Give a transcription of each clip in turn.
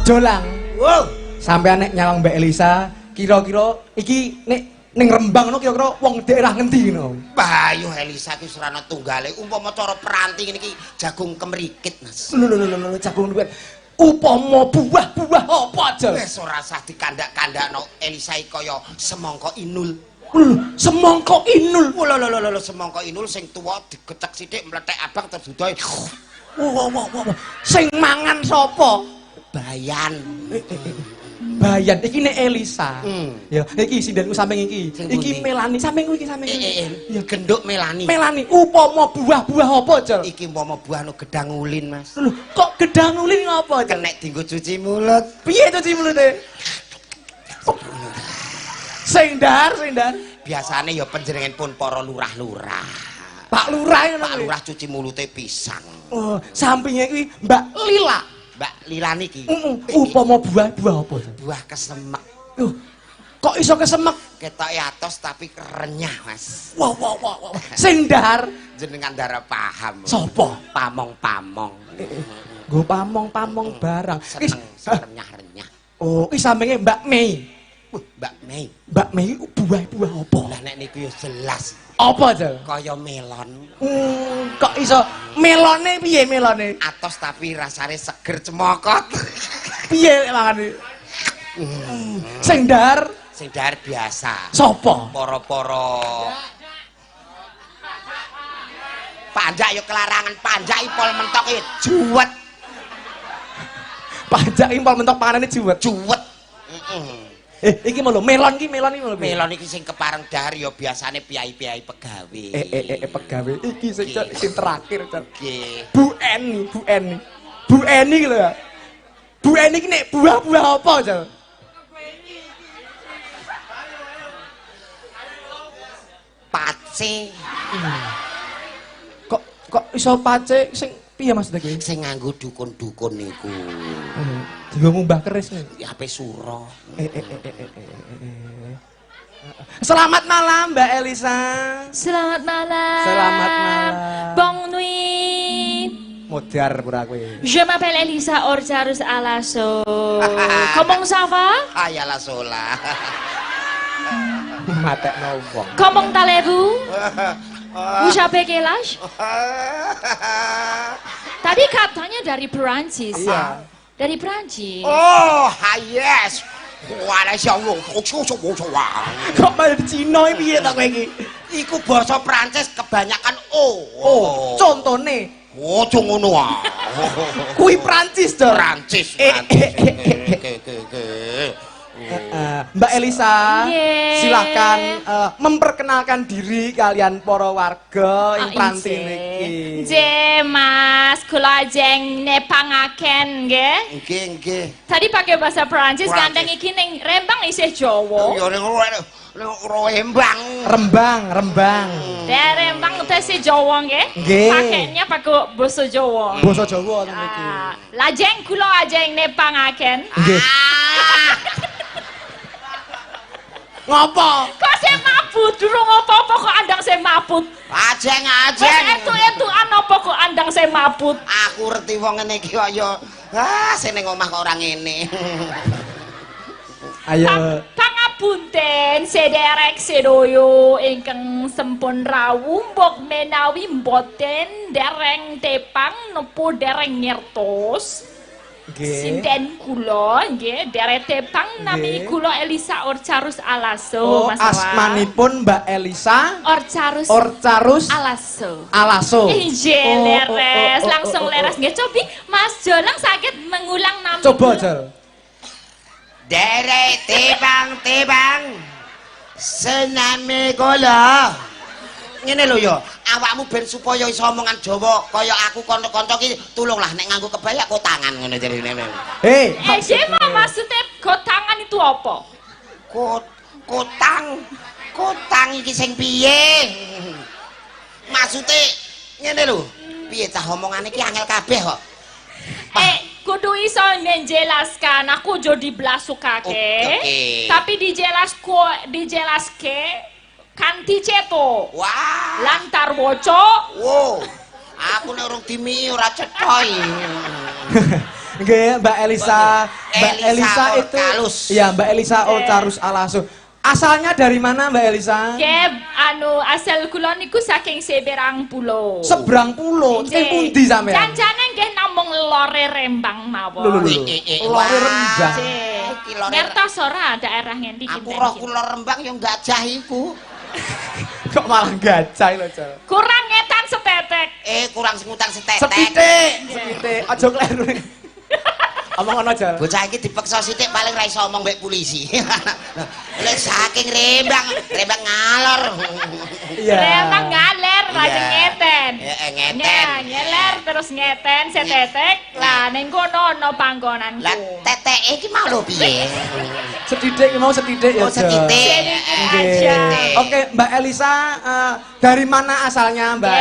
Jolang. Wow. Sampeyan nek nyawang Mbak Elisa, kira-kira iki nek ning Rembang ngono kira-kira wong daerah ngendi ngono? Bayu Elisa ki serana tunggale umpama cara peranti ngene iki jagung kemrikit Mas. Lho jagung kuwi. Upama buah-buah apa aja? Wis ora usah dikandak-kandakno Elisa iki kaya semangka inul. Semangka inul. Lho semangka inul sing tuwa digecek sithik mlethek abang terus dudohe. Wah. Sing mangan sapa? Bayan. Bayan iki nek Elisa. Ya, iki sindenku samping iki. Iki Melani sampingku iki samping. Ya genduk Melani. Melani upama buah-buah apa, Jol? Iki umpama buah no gedang ulin, Mas. Lho, kok gedang ulin ngapa, Jol? Kenek dienggo cuci mulut. Piye cuci mulute? Sing dar. Biasane ya panjenenganipun para lurah-lurah. Pak Lurah ngono. Pak Lurah cuci mulute pisang. Oh, sampinge kuwi Mbak Lila. Mbak Lila niki. Upama buah-buah apa, Jol? Buah kesemek. Kok iso kesemek? Ketoke atos tapi renyah, Mas. Wah. Sing dar Jenengan dara paham. sapa? Pamong-pamong. Nggo pamong-pamong barang. Seneng renyah-renyah. Oh, iki sampinge Mbak Mei. Mbak Mei. Mbak Mei buah-buah apa? Lah nek niku ya jelas Apa, Jol? kaya melon. Kok iso melone piye melone? Atos tapi rasane seger cemokot. Piye mangane? Sing dar Sing dar biasa. sapa? Para-para panjak ya kelarangan panjak ipol mentok iki juwet. Pajak impal mentok panganane juwet. Juwet. Iki mau lho, melon iki lho. Melon iki sing kepareng dahar ya biasane piyai-piyai pegawe. Pegawe iki sing terakhir, Cak. Nggih. Bu Eni iki lho ya. Bu Eni iki nek buah-buah apa, Cak? Pace. Kok iso pace sing piye maksudnya iki? Sing nganggo dukun-dukun niku. Dienggo ngumbah keris nih. Ape sura. Selamat malam Mbak Elisa. Selamat malam. Selamat malam. Bonne nuit. Modar pura kowe. Je m'appelle Elisa Orjarus Alaso. Comment ça va? Ayalah sola. Matekno wong. Comment allez-vous? Vous avez quel âge? Tadi katanya dari Perancis. Iya. Dari Perancis. Oh, yes. Wala siya wo, Kok malah di Cina piye ta kowe iki? iku basa Prancis kebanyakan Oh, contone Ojo ngono ah. kuwi Prancis to. Prancis. Mbak Elisa, Yeay. silakan memperkenalkan diri kalian para warga ing Pranti niki. Je Mas, kula ajeng nepangaken nggih. Nggih. Tadi pakai bahasa Perancis, Perancis. gandeng iki ning Rembang isih Jawa. Ya ning Rembang. Rembang. Dari Rembang utesi Jawa nggih. Nggih. Pakainya pakai bahasa Jawa. Basa Jawa to niki. Lajeng kula ajeng nepangaken. Nggih. Ngopo? Kok saya mabut, durung apa-apa kok andang saya mabut. Ajeng. Wes etu-etuan apa kok andang saya mabut. Aku ngerti wong ngene iki kaya sing ning omah kok ora ngene. Ayo. Pangapunten sederek sedoyo ingkang sempun rawuh mbok menawi mboten dereng tepang nopo dereng ngertos. Nggih. Sinten kula nggih derek tepang nami kula Elisa Orcarus Oh, Alaso Mas Wawan. asmanipun Mbak Elisa Orcarus Alaso. Ije leres, langsung leres nggih cobi Mas Jolang sakit mengulang nama. Coba Jal. Derek tebang sename kula. Ngene lho ya, awakmu ben supaya iso omongan Jawa kaya aku kanca-kanca iki tulunglah nek nganggo kebaya kok tangan ngono jarine. Hei, Maksudnya gotangan itu apa? Kotang iki sing piye? Maksude ngene lho, piye cah omongane iki angel kabeh kok. Kudu iso menjelaskan, aku jo diblasukake. Oke. Tapi dijelaske kanthi ceto. Wah. Lantar woco. Wow. Aku nek urung dimi ora cethoy. Nggih, Mbak Elisa. Mbak Elisa Elisa itu Orkalus. iya, Mbak Elisa Orkarus Alaso. Asalnya dari mana Mbak Elisa? Nggih, asal kula niku saking Seberang Pulo. Seberang pulo. Sing pundi sampean? Janjane nggih namung lore Rembang mawon. Lore Rembang. Iki lore. Ngertos ora daerah ngendi Aku kinten? roh kula Rembang yo gajah iku. Kok malah gajah lho, Jal. Kurang ngetan setetek. Kurang ngutang setetek. Setitik. Aja kleru. Omong ngono, Jal. Bocah iki dipeksa sithik paling ra iso omong mbek polisi. Lek saking Rembang ngalor. Iya. Rembang ngaler lajeng Iya. ngeten. Ngeten. Nah, nyeler terus ngeten setetek. Lah ning kono ana panggonanku. Lah tetek iki mau lho piye? Setitik mau setitik ya, Oh, Jal. setitik. Nggih. aja. Oke, Mbak Elisa dari mana asalnya, Mbak?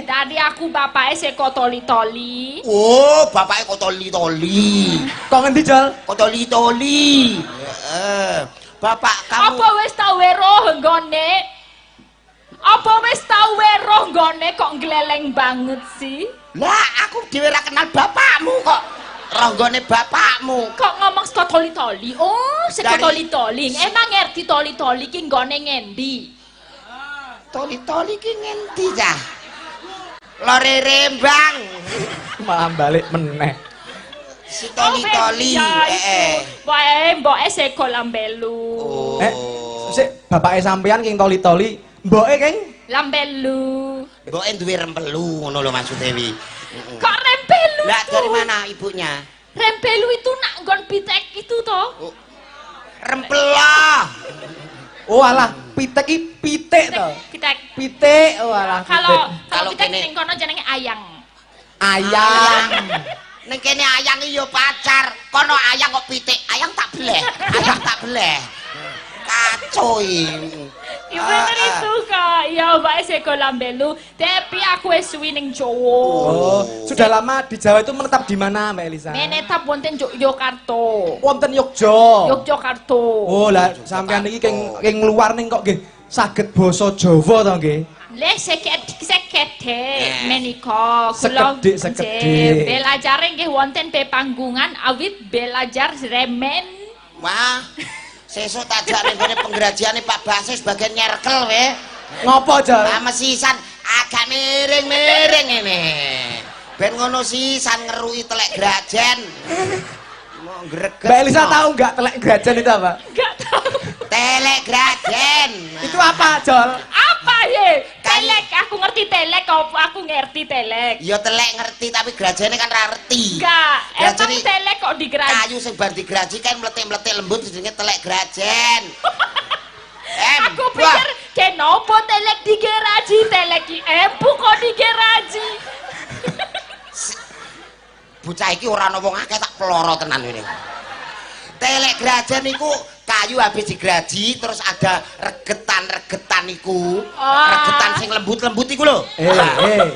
Tadi aku bapaknya seko toli-toli. Oh, bapake kok toli-toli. Kok ngendi, Jal? Kok toli-toli. Bapak kamu Apa wis tau weruh nggone? Apa wis tau weruh nggone kok gleleng banget sih? Lah, aku dhewe ra kenal bapakmu kok. Ronggone bapakmu. Kok ngomong seko toli-toli? Oh, seko Dari- toli-toli. Emang ngerti toli-toli ki nggone ngendi? Toli-toli ki ngendi cah? Lore Rembang. Malah balik meneh. Si toli-toli. Mboke seko Lambelu. Oh. Sik bapake sampean king toli-toli, mboke king Lambelu. Mboke duwe rempelu ngono lho Mas Dewi. Kok rempelu? Lah tuh? dari mana ibunya? Rempelu itu nak nggon pitek itu toh. Rempelah. oh alah, pitek iki pitik to. Pitek. Pitik, oh alah. Kalau Kalau pitek kene- ning kono jenenge ayang. ayam. Ning kene ayang iki yo pacar. Kono ayang kok pitik. Ayang tak beleh. Ayang tak beleh. Kacau iki. Iya bener itu kak. Iya mbak seko Lambelu. Tapi aku wis suwi ning Jawa. Oh, sudah lama di Jawa itu menetap di mana, Mbak Elisa? Menetap wonten Yogyakarta. Wonten Yogja. Yogyakarta. Oh, lah sampean iki king luar ning kok nggih saged basa Jawa to nggih. Le sekedhik menika kula Sekedhik. belajare nggih wonten pepanggungan awit belajar remen. Wah. Sesuk tak jak ning gone pengrajiane Pak Basis bagian nyerkel we. Ngopo, Jal? Ah mesisan agak miring-miring ngene. Ben ngono sisan ngeruki telek grajen. Mau greget. Mbak Elisa tahu nggak telek grajen itu apa? Enggak tahu. Telek grajen. Itu apa, Jol? Apa ye? Telek, aku ngerti telek, aku ngerti telek. Ya telek ngerti tapi grajene kan ra ngerti. Enggak, Grajen emang iki telek kok digeraji? kayu sing bar digraji kan mletik-mletik lembut jenenge telek grajen. Aku pikir kenapa telek digeraji, telek ki empuk kok digeraji. Bocah iki ora ana wong akeh tak peloro tenan ngene. Telek grajen iku kayu habis digraji terus ada regetan-regetan iku. Regetan sing lembut-lembut iku lho.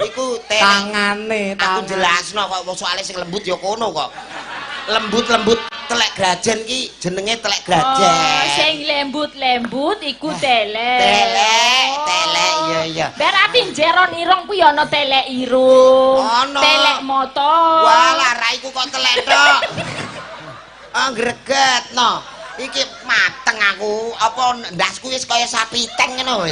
Iku telek. Tangane, Aku tangan. jelasno kok soalnya sing lembut ya kono kok. Lembut-lembut telek grajen ki jenenge telek grajen. Oh, sing lembut-lembut iku telek. Telek iya iya. Berarti jeron irung kuwi ana telek irung. Ono. Telek motor. Walah ra iku kok telek tok. Ah greget no. Iki mateng aku apa ndasku wis kaya sapi teng ngono.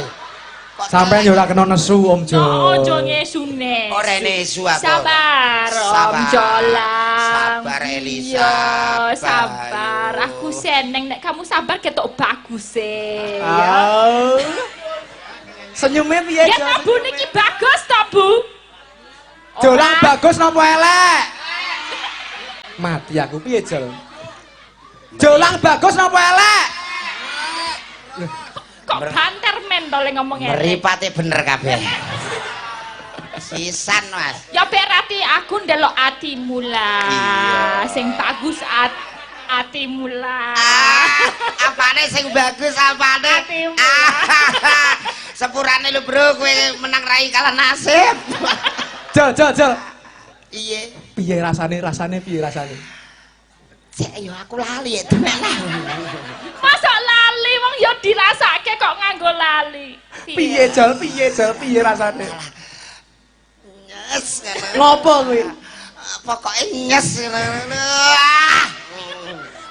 Kok Sampeyan yo ora kena nesu, Om Jo. No, ojo ngesune. ora nesu aku. Sabar, Om Sabar. Jolang. Sabar, Elisa. Iya, Sabar. sabar. Aku seneng nek kamu sabar ketok bagus ya. Oh. Senyumnya piye, Ya Jol? tabu niki bagus ta, Bu? Jolang Ora. bagus napa elek? Mati aku piye, Jol? Jolang bagus napa elek? Kok banter men to le ngomong elek. Mripate bener kabeh. Sisan, Mas. Ya berarti aku ndelok atimu lah. Iya. Sing bagus atimu lah. Apane sing bagus apane? Atimu. Sepurane lho, Bro, kowe menang rai kalah nasib. Jol. Iya. Piye rasane piye rasane? Cek yo aku lali ya tenan. Masa lali wong ya dirasake kok nganggo lali. Piye, Jol? Piye rasane? Yes, Ngopo kuwi? pokoke nyes.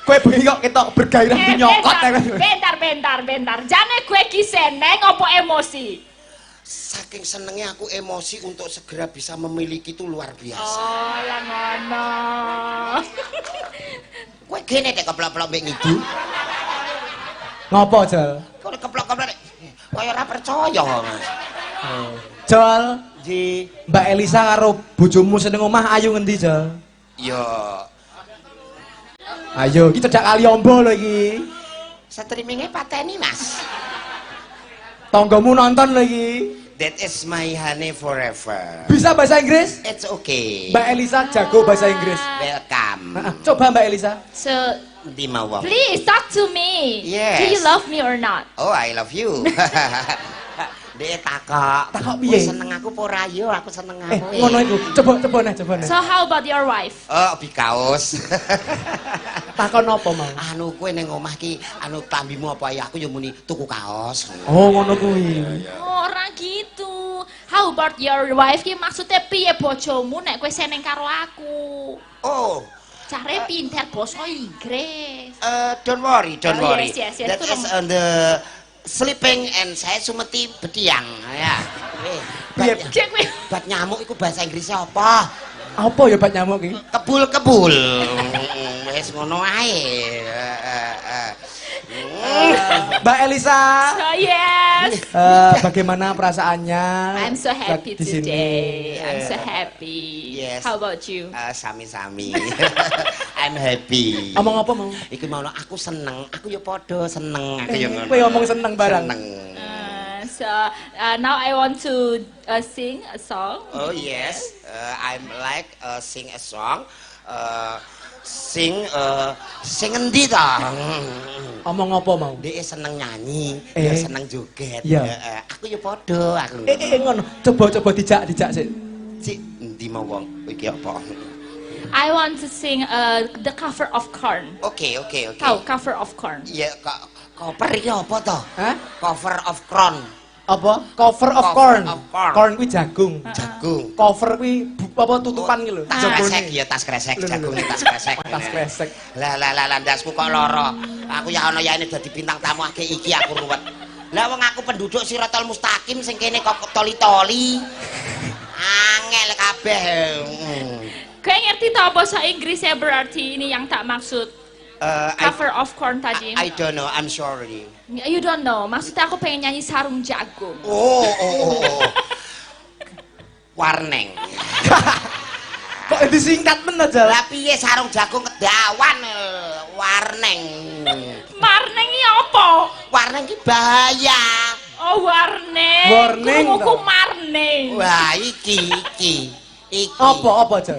Kowe bengi kok ketok bergairah nyokot bentar. Jane kowe ki seneng apa emosi? Saking senengnya aku emosi untuk segera bisa memiliki itu luar biasa. Oh, yang ngono. Kowe gene nek keplok-plok mbek ngidu. Ngopo, Jol? Kowe keplok-keplok kaya ora percaya, Mas. Jol, Ji, Mbak Elisa karo bojomu seneng omah ayu ngendi, Jol? yo Ayo, iki cedak kali ombo lho iki. streamingnya pateni, Mas. Tonggomu nonton lho iki. That is my honey forever. Bisa bahasa Inggris? It's okay. Mbak Elisa jago bahasa Inggris. Welcome. Coba Mbak Elisa. So, Di mawang. please talk to me. Yes. Do you love me or not? Oh, I love you. Dek takok. Takok Kowe piye? seneng aku apa ora yo? Aku seneng aku. Ngono iku. Coba nah. So, how about your wife? Oh, bikaos. Takon apa mau? Anu kowe ning omah ki anu klambimu apa ya? Aku yo muni tuku kaos. Oh, ngono kuwi. Oh, ora gitu. How about your wife ki maksudnya piye bojomu nek kowe seneng karo aku? Oh, Care pinter basa Inggris. don't worry, don't Oh, worry. yes, That turun. is on the sleeping and saya sumeti betiang ya. Piye? Cek kowe. Bat nyamuk iku bahasa Inggrisnya apa? Apa ya bat nyamuk iki? Kebul-kebul. Wis ngono ae. Mbak Elisa, So, yes. bagaimana perasaannya? I'm so happy di sini? today. I'm so happy. Yes. How about you? Sami-sami. I'm happy. Omong apa mau? Iki mau aku seneng, aku yo podo seneng, aku yo ngono. Kowe ngomong seneng barang. Seneng. Now I want to sing a song. Oh yes, I'm like sing a song. Sing endi ta? Omong apa mau? Dia seneng nyanyi, Eh. dia seneng joget. Iya. Aku yo podo aku. Ngono. Coba dijak sik. Cik, endi mau wong iki apa? I want to sing the cover of Korn. Oke. Tahu cover of Korn? Iya, cover iki apa to? Hah? Cover of Crown. Apa? Cover of Cover corn. of corn. Corn kuwi jagung. Jagung. Cover kuwi apa tutupan iki lho. Tas kresek ya, tas kresek, jagung tas kresek. Tas kresek. Lah ndasku kok lara. Aku ya ana yaene dadi bintang tamu akeh iki aku ruwet. Lah wong aku penduduk Siratal Mustaqim sing kene kok toli-toli. Angel kabeh. Kau ngerti tak bahasa Inggrisnya berarti ini yang tak maksud cover of Korn tadi? I don't know, I'm sorry. You don't know. Maksudnya aku pengen nyanyi sarung jagung. Oh. Warneng. Kok disingkat men aja. Lah piye sarung jagung kedawan warneng. Marneng ini apa? Warneng ki bahaya. Oh warneng. Warning Krunguku toh. marneng. Wah, iki. Apa aja?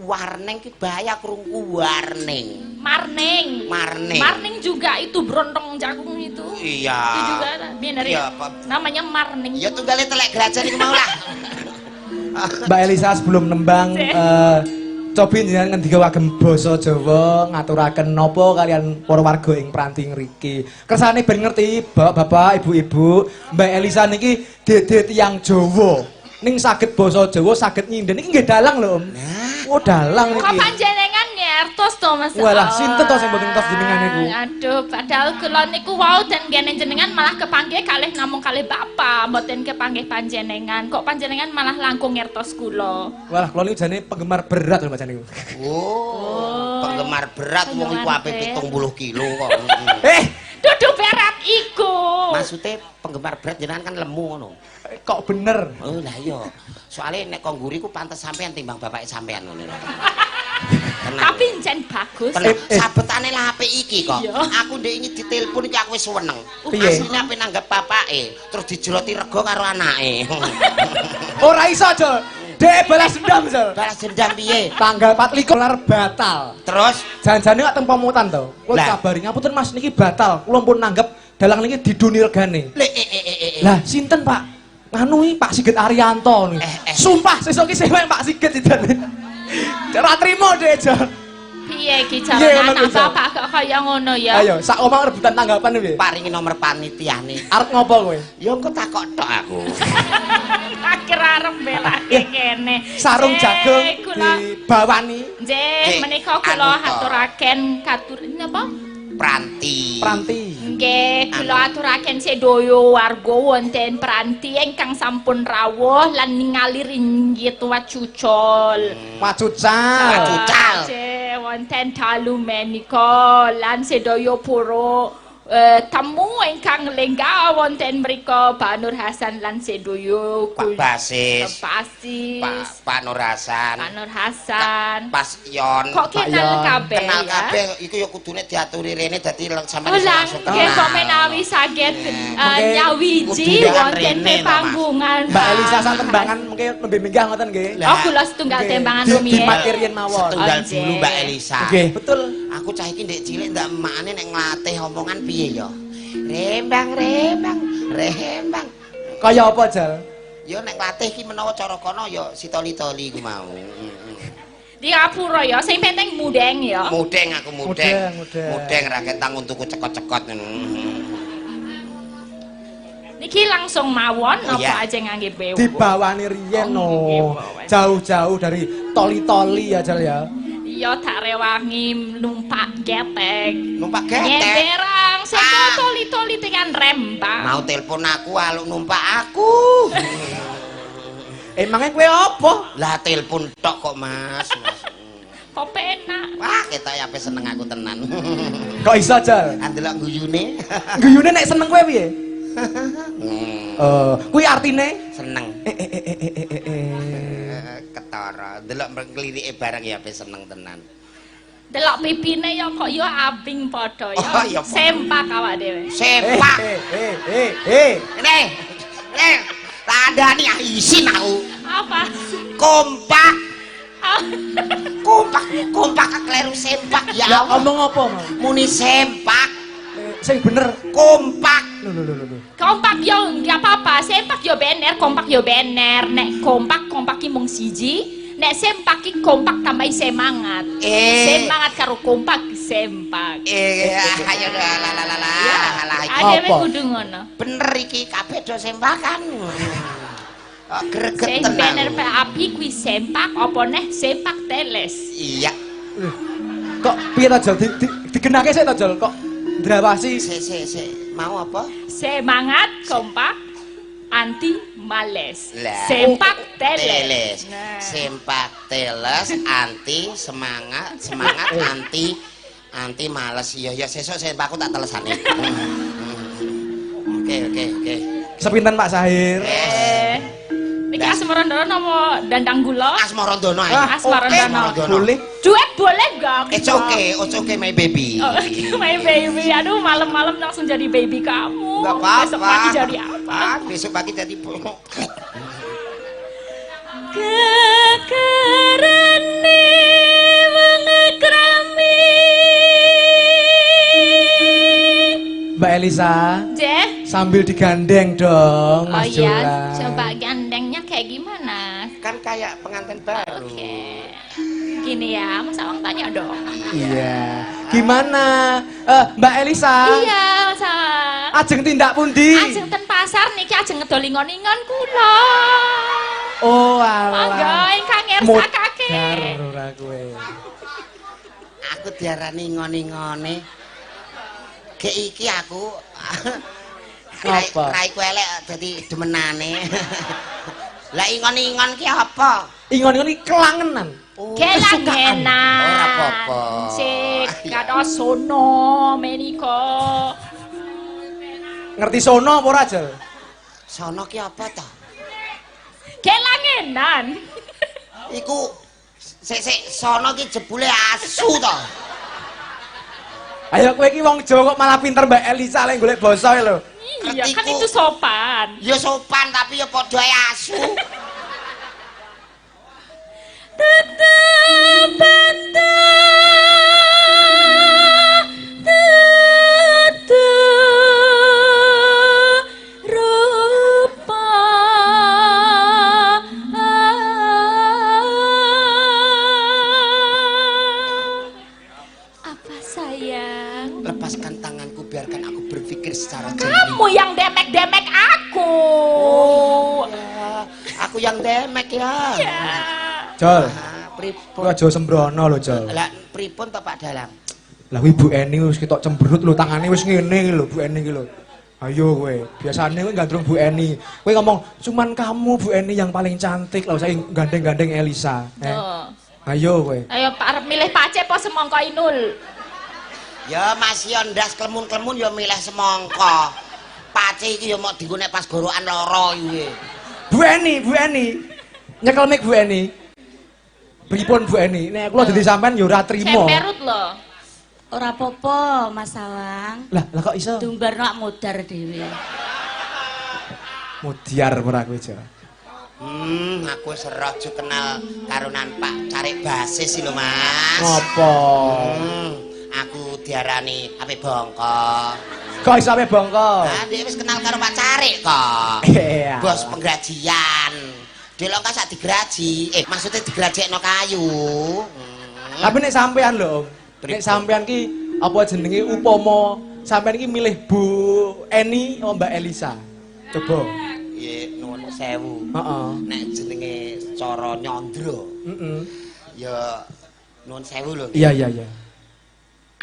Warneng ki bahaya krungu warneng. Marneng. Marneng juga itu brontong jagung itu. Iya. Itu juga benar Iya, ya. Pak. Namanya marneng. Ya tunggale telek gerajan iku mau lah. Mbak Elisa sebelum nembang cobi jenengan ngendika wagem basa Jawa ngaturaken napa kalian para warga ing Pranti ngriki. Kersane ben ngerti Bapak, Ibu-ibu, Mbak Elisa niki dede tiyang Jawa. Ning saged basa Jawa saged nyinden iki nggih dalang lho, Om. Oh, dalang Kok niki. panjenengan ngertos to Mas? Walah, sinten to sing mboten ngertos jenengan niku? Aduh, padahal kula niku wau dan gene jenengan malah kepanggih kalih namung kalih bapak, mboten kepanggih panjenengan. Kok panjenengan malah langkung ngertos kula? Walah, kula niku jane penggemar berat lho Mas niku. Oh. Penggemar berat wong iku ape 70 kilo kok. Dudu berat iku. Maksudnya penggemar berat jenengan kan lemu ngono. Kok bener? Oh lah iya. Soalnya nek kongguri ku pantes sampean timbang bapake sampean ngono. Tapi jen bagus. Tenang, sabetane lah HP iki kok. Iya. Aku ndek ini ditelepon iki aku wis seneng. Piye? Asline ape nanggep bapake, terus dijloti rego karo anake. Ora iso, Jol. Dek balas dendam, Jol. Balas dendam piye? Tanggal 24 lar batal. Terus Jangan-jangan kok teng pemutan to. Kula Lah. kabari ngapunten Mas niki batal. Kula pun nanggep dalang niki diduni regane. Lah sinten Pak? Nganu iki Pak Sigit Arianto niki. Sumpah sesuk iki sewe Pak Sigit itu. Ora trimo Dek, Jol. Piye iki Piye carane ngono anak bisa? bapak kok kaya ngono ya? Ayo, sak omong rebutan tanggapan piye? paringi nomor panitiane. Arep ngopo kowe? Ya engko takok tok aku. arep belake kene. Sarung jagung kula dibawani. nggih menika kula aturaken napa? Pranti. Nggih, kula aturaken sedaya warga wonten Pranti ingkang sampun rawuh lan ningali ringgit wacucul. Wacucal. Nggih, wonten dalu menika lan sedaya para tamu ingkang lenggah wonten mriku Pak Nur Hasan lan sedaya Pak Basis. Basis. Pak Nur Hasan. Pak Nur Hasan. Pas Yon. Kok kenal kabeh Kenal ya? kabeh iku ya kudune diaturi rene dadi sampeyan Oh iso lang, langsung nggih kok kenal. menawi saged Mungkin nyawiji kudu wonten rene, Mas. pepanggungan. Mbak Elisa sang tembangan mungkin lebih minggah ngoten nggih. Oh kula setunggal tembangan Di rumiyin. parkir yen mawon. Setunggal Nggih. dulu Mbak Elisa. Nggih, betul. Aku cah iki ndek cilik ndak emakane nek nglatih omongan piye ya? Rembang. Kaya apa, Jal? Ya nek nglatih ki menawa cara kono ya sitoli-toli ku mau. Di ngapura ya, sing penting mudeng ya. Mudeng aku mudeng. Mudeng. Mudeng ra ketang untuku cekot-cekot ngono. Niki langsung mawon Oh, iya. apa aja ngangge bewu. Dibawani riyen Oh, no. nggih, bawani. Jauh-jauh dari toli-toli ya, Jal ya. Iya tak rewangi numpak getek. Numpak getek. Nyenderang sing Ah. toli-toli dengan rembang. Mau telepon aku aluk numpak aku. Emangnya kue apa? Lah telepon tok kok Mas. Kok penak. Wah, ketok ya seneng aku tenan. Kok iso, Jal? Andelok guyune. Guyune nek seneng kue piye? Kuwi artine Seneng. eh. Ketara, delok nglirike barang ya ape seneng tenan. Delok pipine ya kok ya abing padha ya. Oh, ya, padha. Sempak awak dhewe. Sepak. Nih. Tandani isin aku. Apa? Kompak. Ah, Kompak kekleru sempak ya. Ya Allah. ngomong apa mau? Muni sempak, Sing bener. kompak. Lho. kompak yo enggak apa-apa. Sempak yo bener, kompak yo bener. Nek kompak ki mung siji. Nek sempak ki kompak tambahi semangat. Semangat karo kompak sempak. Ayo lah iki. Adewe Apa? kudu ngono. Bener iki kabeh do sempakan. Kok greget Sing tenan. bener pe api kuwi sempak apa neh sempak teles. Iya. Kok piye to, Jal? Digenake sik to, Jal? Kok ndrawasi? Sik. Mau apa? Semangat kompak anti males. Lah. Sempak teles. Nah. Sempak teles anti semangat anti males. Ya sesuk sempakku tak telesane. Oke. Sepinten Pak Sahir? Niki asmarandono napa dandang gula? Asmarandono ae. Asmarandono. Boleh. Duet boleh gak? It's okay my baby. Oh, my baby. Aduh, malam-malam langsung jadi baby kamu. Enggak apa-apa. Besok pagi jadi apa? Besok pagi jadi Kekerane mengekrami. Mbak Elisa, Jeh. sambil digandeng dong, Oh Mas iya, Jola. coba gandengnya kayak gimana? kan kayak pengantin baru. Oke. Gini ya, Mas Awang tanya dong. Iya. Gimana? Mbak Elisa? Iya, Mas Awang. Ajeng tindak pundi? Ajeng ten pasar niki ajeng ngedol ingon-ingon kula. Oh, Monggo alah. ingkang ngersakake. Modar ora kowe. Aku diarani ngoni-ngoni. Ke iki aku Apa? raiku elek dadi demenane. Lah ingon-ingon ki apa? Ingon-ingon iki kelangenan. Kelangenan. Ora apa-apa. Sik kados sono menika. Ngerti sono apa ora, Jal? Sono ki apa to? Kelangenan. Iku sik sono ki jebule asu to. Ayo kowe iki wong Jawa kok malah pinter Mbak Elisa lek golek basa lho. Iya, kan Ngertiku. itu sopan. Ya sopan tapi ya padha ae asu. Apa sayang? Lepaskan tanganku biarkan aku berpikir secara jernih. Kamu yang demek-demek aku. Ya, aku Iya. Jol. Pripun? Kowe aja sembrono lho, Jol. Lah pripun to Pak Dalang? Lah kuwi Bu Eni wis ketok cemberut lho, tangane wis ngene iki lho Bu Eni iki lho. Ayo kowe, biasane kowe gandrung Bu Eni. Kowe ngomong, "Cuman kamu Bu Eni yang paling cantik." Lah saya gandeng-gandeng Elisa. Tuh. Ayo kowe. Ayo Pak arep milih Pace apa semangka Inul? Ya Mas yo ndas klemun-klemun yo milih semangka. Pace iki yo mok dienggo nek pas gorokan lara iki. Bu Eni. Nyekel mic Bu Eni. Pripun Bu Eni? Nek kula dadi sampean yo ora trimo. Semperut lho. Ora apa-apa, Mas Sawang. Lah kok iso? Dumbarno ak modar dhewe. Mudiar ora kowe, Jol. Aku wis rada kenal karonan Pak Carik Basis lho, Mas. Ngopo? Aku diarani Ape Bongko. Kok iso ape bongko? Nah, dia wis kenal karo Pak Carik kok. Iya. Bos penggrajian. Delok kan sak digraji. Maksudnya digrajekno kayu. Tapi nek sampean lho, Om. Nek Pripun? sampean ki apa jenenge upama sampean ki milih Bu Eni apa Mbak Elisa? Coba. Nggih, nuwun sewu. Heeh. Nek jenenge cara nyandra, Heeh. ya nuwun sewu lho. Iya.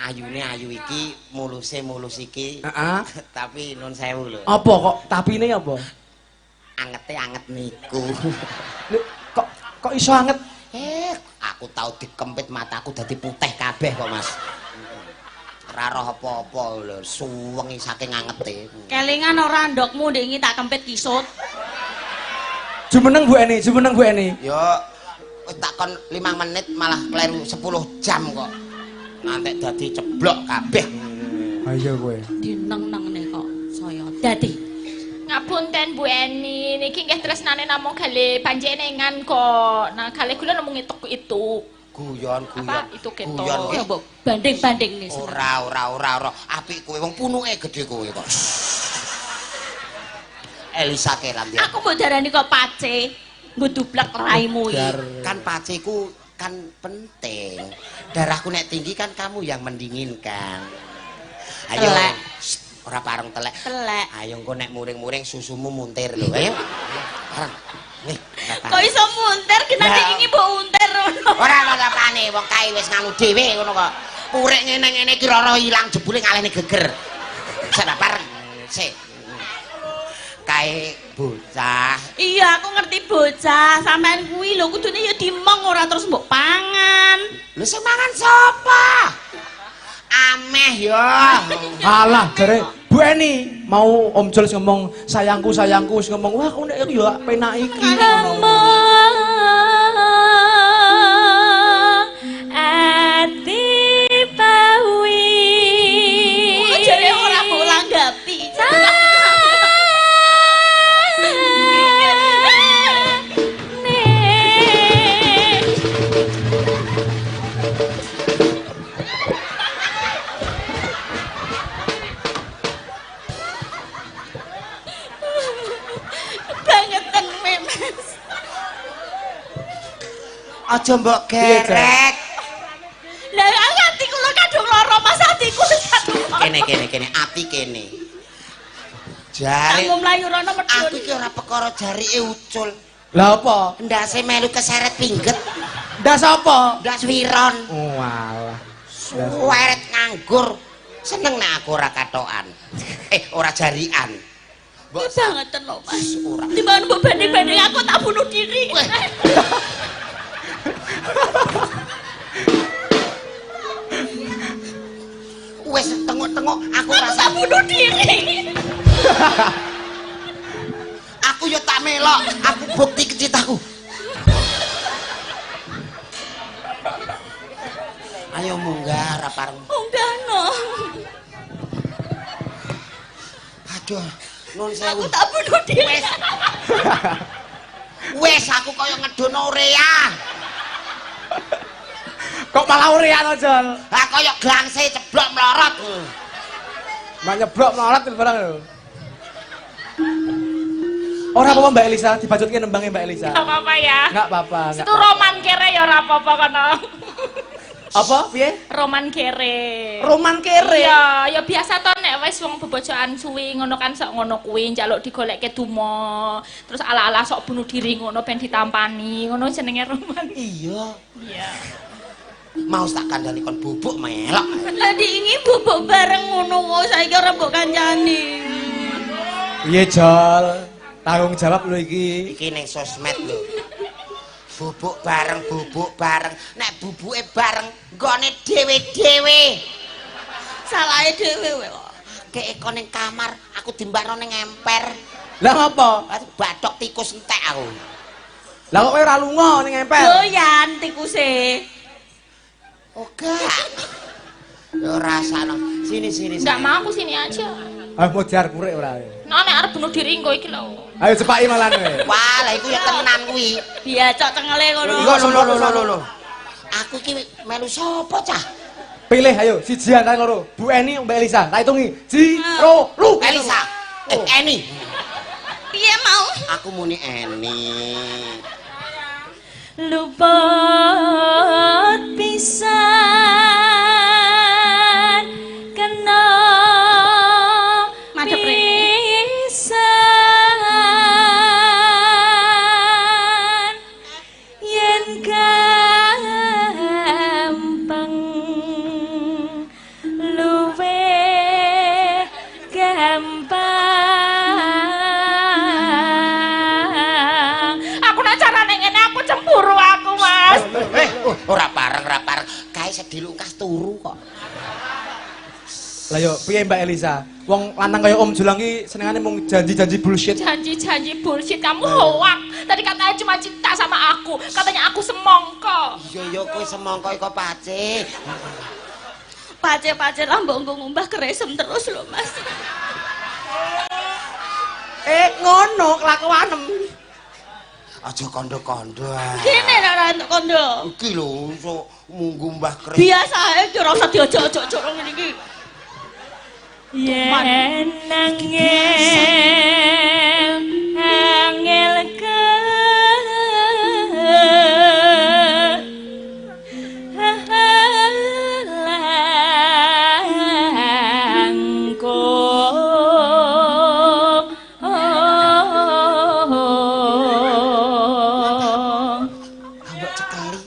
Ayune ayu iki, mulus iki. Heeh. Tapi nuwun sewu lho. Apa kok tapine apa? Angete anget niku. Lho, kok iso anget? Aku tau dikempit mataku dadi putih kabeh kok, Mas. Ora roh apa-apa lho, suwengi saking angete. Kelingan ora ndokmu ndek iki tak kempit kisut. Jumeneng Bu Eni. Ya wis takon 5 menit malah kleru 10 jam kok. Ngantek dadi ceblok kabeh. Ayo kowe. Dineng-nengne kok saya. Dadi Ngapunten Bu Eni, niki nggih tresnane namung kali panjenengan kok. Nah, kali kula namung itu. Guyon. Apa itu keto? Guyon ya nggih. mbok banding-banding nih. Ora. Apik kowe wong punuke gedhe kowe kok. Elisa Keran dia. Aku mbok darani kok Pace. Nggo dublek raimu iki. Kan paceku kan penting. Darahku nek tinggi kan kamu yang mendinginkan. Ayo. Telek. Shh, ora pareng telek. Telek. Ayo engko nek muring-muring susumu muntir lho. Ayo. Pareng. Nih, Kok iso munter ki nanti Lah. iki mbok unter ngono. ora ana apane wong kae wis nganu dhewe ngono kok. Purik ngene-ngene iki ora ilang jebule ngalehne geger. Sik pareng. Sik. Kae bocah. Iya, aku ngerti bocah. Sampean kuwi lho kudune ya dimong ora terus mbok pangan. Lho sing mangan sapa? Ameh ya. Alah, jare Bu Eni mau Om Jol ngomong sayangku wis ngomong wah kok nek ya penak iki. Kamu ati pawi. Kok jare ora mbok langgapi. Bangetan Mas. Aja mbok Piye, Jan? gerek. Lah ati kula kadung lara Mas atiku wis kadung. Kene, ati kene. Jare Aku mlayu rono medun. aku iki ora perkara jarike ucul. Lah apa? Ndase melu keseret pingget, Ndas apa? ndas wiron, Oh alah. weret nganggur. Seneng nek aku ora katokan. Ora jarian. Mbok Bangetan lho Mas. ora. Timbangan mbok banding-banding aku tak bunuh diri. Wis tengok-tengok aku Aku tak rasa bunuh diri. aku yo tak melok, aku bukti kecitaku. Ayo munggah ra pareng. Undano. Aduh, nun Aku sewu. tak bunuh diri. Wes. Wes aku kaya ngedono urea. Kok malah urean to, Jol? Lah kaya glangse ceblok melorot. Mak nyeblok melarat barang lho. Ora apa-apa Mbak Elisa, dibacutke nembangnya Mbak Elisa. Enggak apa-apa ya. Enggak apa-apa. Situ roman kere ya ora apa-apa kono. Apa piye? Roman kere. Roman kere. Iya, ya biasa to nek wis wong bebojokan suwi ngono kan sok ngono kuwi njaluk digolekke dumo. Terus ala-ala sok bunuh diri ngono ben ditampani. Ngono jenenge roman. Iya. Iya. Mau tak kandhani kon bubuk melok. Lah diingi bubuk bareng ngono kok saiki ora mbok kancani. Piye Jol? Tanggung jawab lho iki. Iki ning sosmed lho. Bubuk bareng. Nek bubuke bareng nggone dhewe-dhewe. Salahe dhewe kok. Kek kon ning kamar, aku dimbakno ning emper. Lah ngopo? Bathok tikus entek aku. Lah kok kowe ora lunga ning emper? Doyan tikuse. Oke. Yo rasane. Sini. Enggak mau aku sini aja. Ah mau jar kurek ora. Nah nek arep bunuh diri engko iki lho. Ayo cepaki malan kowe. Wah, lah iku ya tenan kuwi. Biacok cengele ngono. Lho. Aku iki melu sapa cah? Pilih ayo siji antara loro. Bu Eni Mbak Elisa. Tak hitungi. Jiro, lu. Elisa. Eni. Piye mau? Aku muni Eni. Luput pisan kena Madhep rene. pisan yen gampang luwe gampang aku nak carane ngene aku cemburu aku mas. Ora pareng. Kae sedilungkas turu kok. Lah yo piye Mbak Elisa? Wong lanang kaya Om Julang iki senengane mung janji-janji bullshit. Janji-janji bullshit, kamu hoak. Tadi katanya cuma cinta sama aku, katanya aku semongko. Iya kowe semongko kok pace. Pace-pace lah mbok ngumbah keresem terus lho, Mas. Ngono kelakuanem. Aja kondo-kondo ah. Kene nek ora entuk kondo. Iki lho iso munggu mbah kres. Biasa ae ora usah diojok-ojok ngene iki. Yen angel ke Ambek cekeli.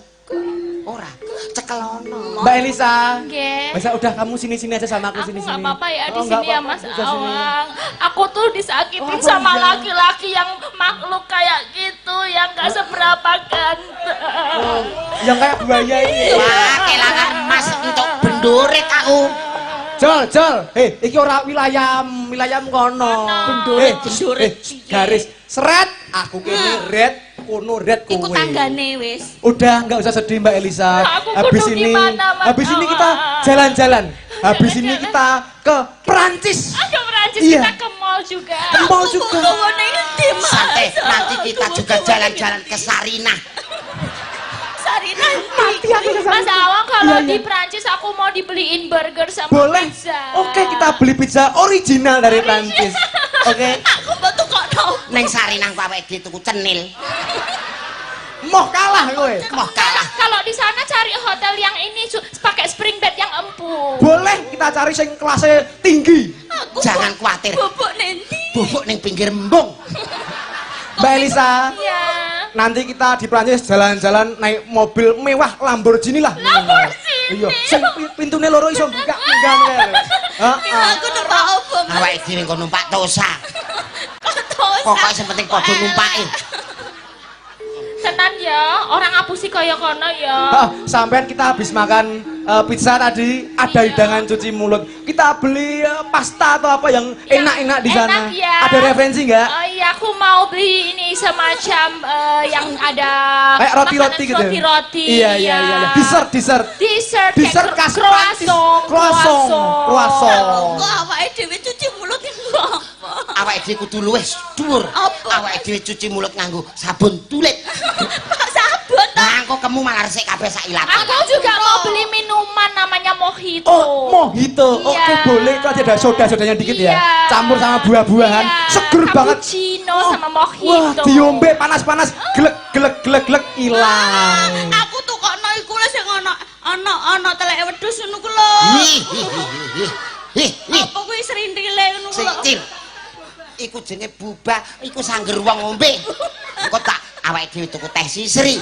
Ora, cekelono. Mbak Elisa. Nggih. Masa udah kamu sini-sini aja sama aku Aku sini-sini. nggak apa-apa ya di Oh, sini nggak ya apa-apa, Mas udah sini. Awang. Aku tuh disakitin Oh, apa sama iya? laki-laki yang makhluk kayak gitu, yang gak seberapa ganteng. Yang kayak buaya ini. Wah, kelangan emas untuk bendurit aku. Jol. Iki ora wilayahmu kono. Bendurit, bendurit. Garis seret, aku kene red, kono red kowe. Iku tanggane wis. Udah nggak usah sedih Mbak Elisa. Lah, aku kudu gimana, Mas habis ini kita Awang? jalan-jalan. Habis ini Jalan-jalan. kita ke Perancis. Ke Perancis Iya. kita ke mall juga. Ke mall juga. Ngene iki Mas. Santai, nanti kita juga jalan-jalan ke Sarinah. Sarina Mati aku ke sana. Mas Awang kalau Iya, di iya. Perancis aku mau dibeliin burger sama Boleh. pizza. Oke, kita beli pizza original dari Perancis. Oke. Aku metu kok tau. Neng Sarinah ku awake dhewe tuku cenil. Moh kalah kowe. Moh kalah. Kalau di sana cari hotel yang ini pakai spring bed yang empuk. Boleh kita cari sing kelasnya tinggi. Aku Jangan khawatir. bubuk nendi. Bubuk ning pinggir embung. Mbak Elisa, Iya. nanti kita di Perancis jalan-jalan naik mobil mewah Lamborghini lah. Lamborghini. Iya, sing pintune loro iso buka enggak. Heeh. Aku numpak opo? Mas? Awake dhewe kok numpak Tosa. Tosa. Pokoke sing penting padha numpake. Tenan ya, orang ngapusi kaya kono ya. Sampean kita habis makan pizza tadi, ada Iya. hidangan cuci mulut. Kita beli pasta atau apa yang enak-enak di sana. Enak ya. Ada referensi nggak? Oh iya, aku mau beli ini semacam yang ada Kayak roti-roti makanan gitu. Roti-roti. Iya. Dessert. Dessert Dessert kayak khas Prancis. Croissant. Kok awake dhewe cuci mulut nggo apa? Awake dhewe kudu luwih dhuwur. Apa? Awake dhewe cuci mulut nganggo sabun tulit. Kok sabun ta? Nah, kok kamu malah resik kabeh sak ilat. Aku juga mau beli minuman namanya mojito. Oh, mojito. Oke, Iya. boleh. Itu aja ada soda-sodanya dikit ya. Iya. Campur sama buah-buahan. Iya. Seger banget. Cappuccino sama Wah, mojito. diombe panas-panas, glek ilang. Aku tuh kok iku lho sing ana ana teleke wedhus ngono ku lho. Hi. Apa kuwi srintile ngono ku lho. Cil. Iku jenenge bubah, iku sangger wong ngombe. Kok tak awake dhewe tuku teh sisri.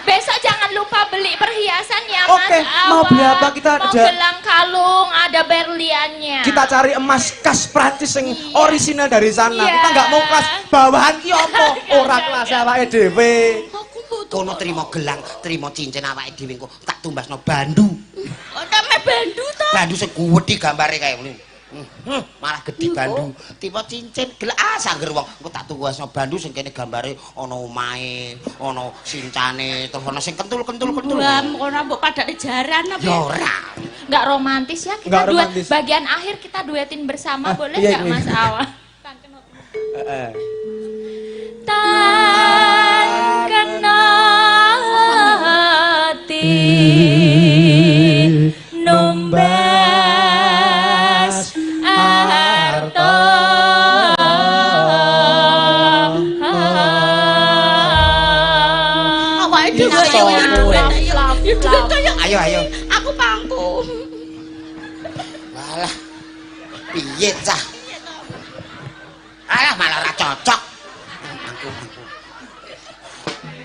Besok jangan lupa beli perhiasan ya Oke, Mas Awan. mau beli apa? Kita mau ada- gelang kalung, ada berliannya. Kita cari emas khas Prancis yang orisinal dari sana. Iya. Kita nggak mau kelas bawahan ki apa? Ora kelas awake dhewe. Aku butuh. Kono trimo gelang, trimo cincin awake dhewe engko tak tumbasno bandu. Kok tame bandu to? Bandu sing gede gambare kaya ngene. Malah gede bandu. Tipe cincin gelang sangger wong. Engko tak tumbasno bandu sing kene gambare ana omahe, ana sincane, terus ana sing kentul-kentul. Buam kono mbok padake jaran apa? Ya ora. Nggak romantis ya kita Nggak duet. romantis. Bagian akhir kita duetin bersama boleh iya, nggak iya. Mas Awan? Heeh. Tan kena hati numbas arto Awake dhewe Iya, yo iya, duit lap, yo. lap, Yo duit to yo. Ayo. Aku pangku. Walah. Piye cah? Alah malah ora cocok. Aku.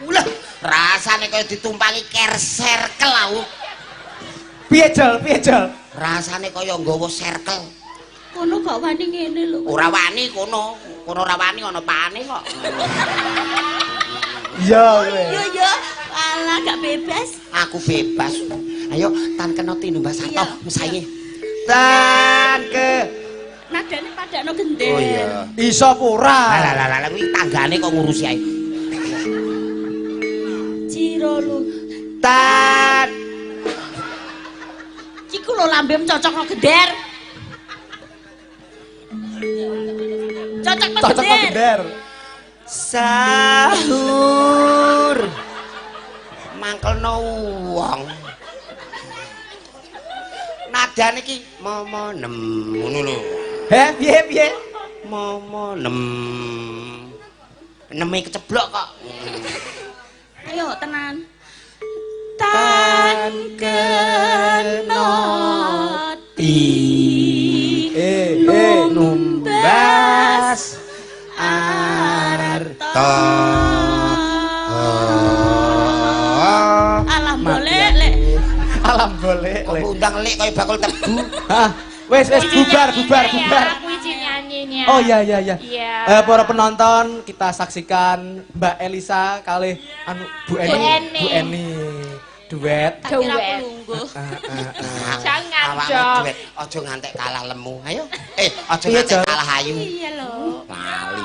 Ulah, rasane kaya ditumpangi ker circle aku. Piye Jal? Rasane kaya nggawa circle. Kono gak wani ngene lho. Ora wani kono. Kono ora wani ana pane kok. Iya kowe. Yo. Alah gak bebas. Aku bebas. Ayo tan kena tinumbas Iya. sato mesae. Tan ke. Nadane padakno gender. Oh iya. Iso apa ora? Alah kuwi tanggane kok ngurusi ae. Ciro lu. Tan. Iku lho lambem cocokno gender. Cocokno Cocok kok gender. gender. Sahur. Mangkelno wong. Nadane iki momo nem ngono lho. Piye? Momo nem. Neme keceblok kok. Ayo tenan. Tan kenoti. Numbas arto. Alah boleh lek. Alam boleh. Kok undang lek kaya bakul tebu. Hah, wes bubar. Aku izin nyanyinya. Oh iya. Iya. Para penonton kita saksikan Mbak Elisa kali Bu Eni duet. Tak kira Duet. aku lungguh. Jangan Awakmu dong. duet, aja ngantek kalah lemu. Ayo. Aja Iya, ngantek Jon. kalah ayu. Iya lho. Lali.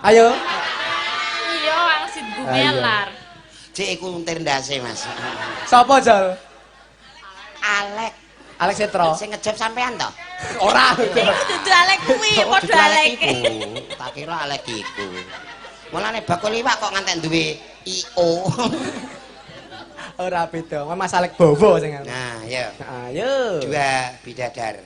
Ayo. Iya, wangsit gumelar. Cek iku untir ndase, Mas. Sapa Jal? Alek Alex Setro. sing ngejab sampean to? Ora. Iku dudu alek kuwi, Oh, padha dudu alek. iku. Tak kira alek iku. Mulane bakul liwak kok ngantek duwe IO. Ora beda. Mas Alex Bowo sing. Nah, ya. Ayo. Dua bidadar.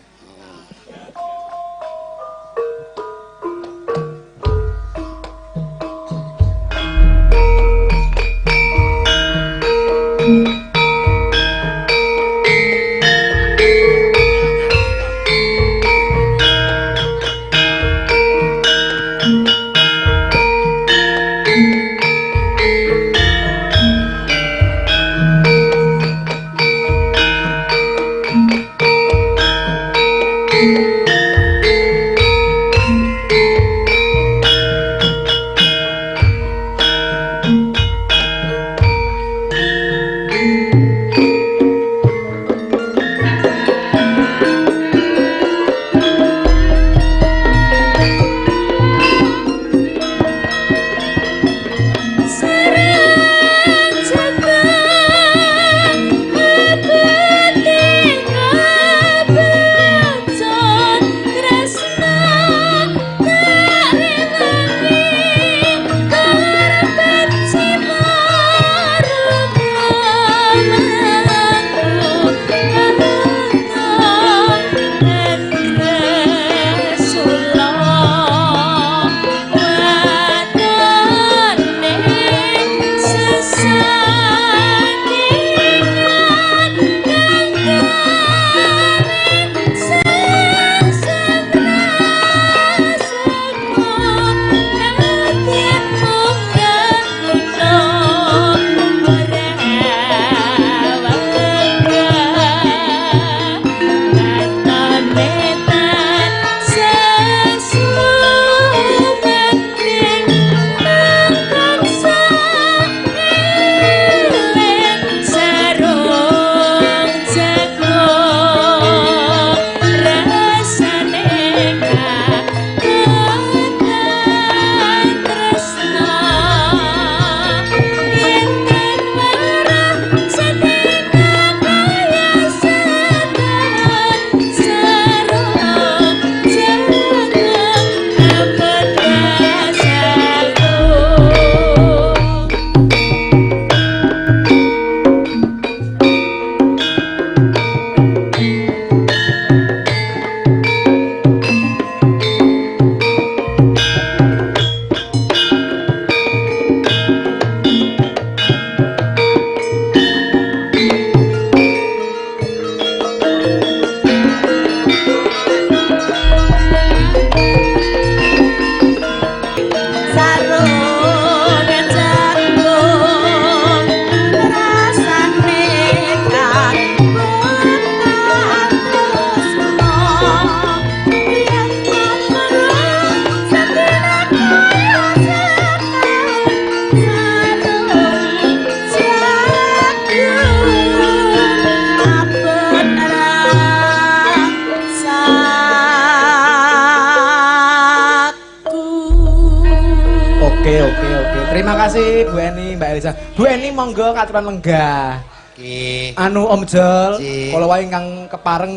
Oke. Terima kasih Bu Eni, Mbak Elisa. Bu Eni monggo katuran lenggah. Nggih. Anu Om Jol, Nggih. kala wae ingkang kepareng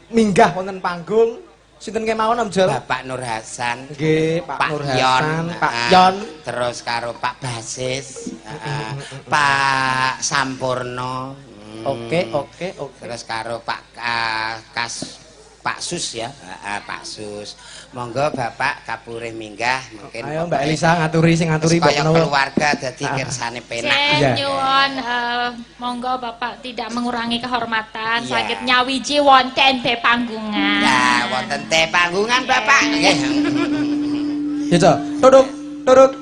minggah wonten panggung. Sinten kemawon Om Jol? Bapak Nur Hasan. Nggih, Pak Nur Hasan, Pak ah, Yon. Terus karo Pak Basis, Pak Sampurno. Oke. Terus karo Pak Sus ya, Pak Sus. Monggo Bapak kapurih minggah mungkin. Ayo Mbak Elisa ngaturi sing ngaturi kaya menawa. keluarga dadi kersane penak. Iya. Nyuwun monggo Bapak tidak mengurangi kehormatan Iya. saged nyawiji wonten te panggungan. Ya, wonten teh panggungan Bapak. Nggih. Ya, Cok. Turut.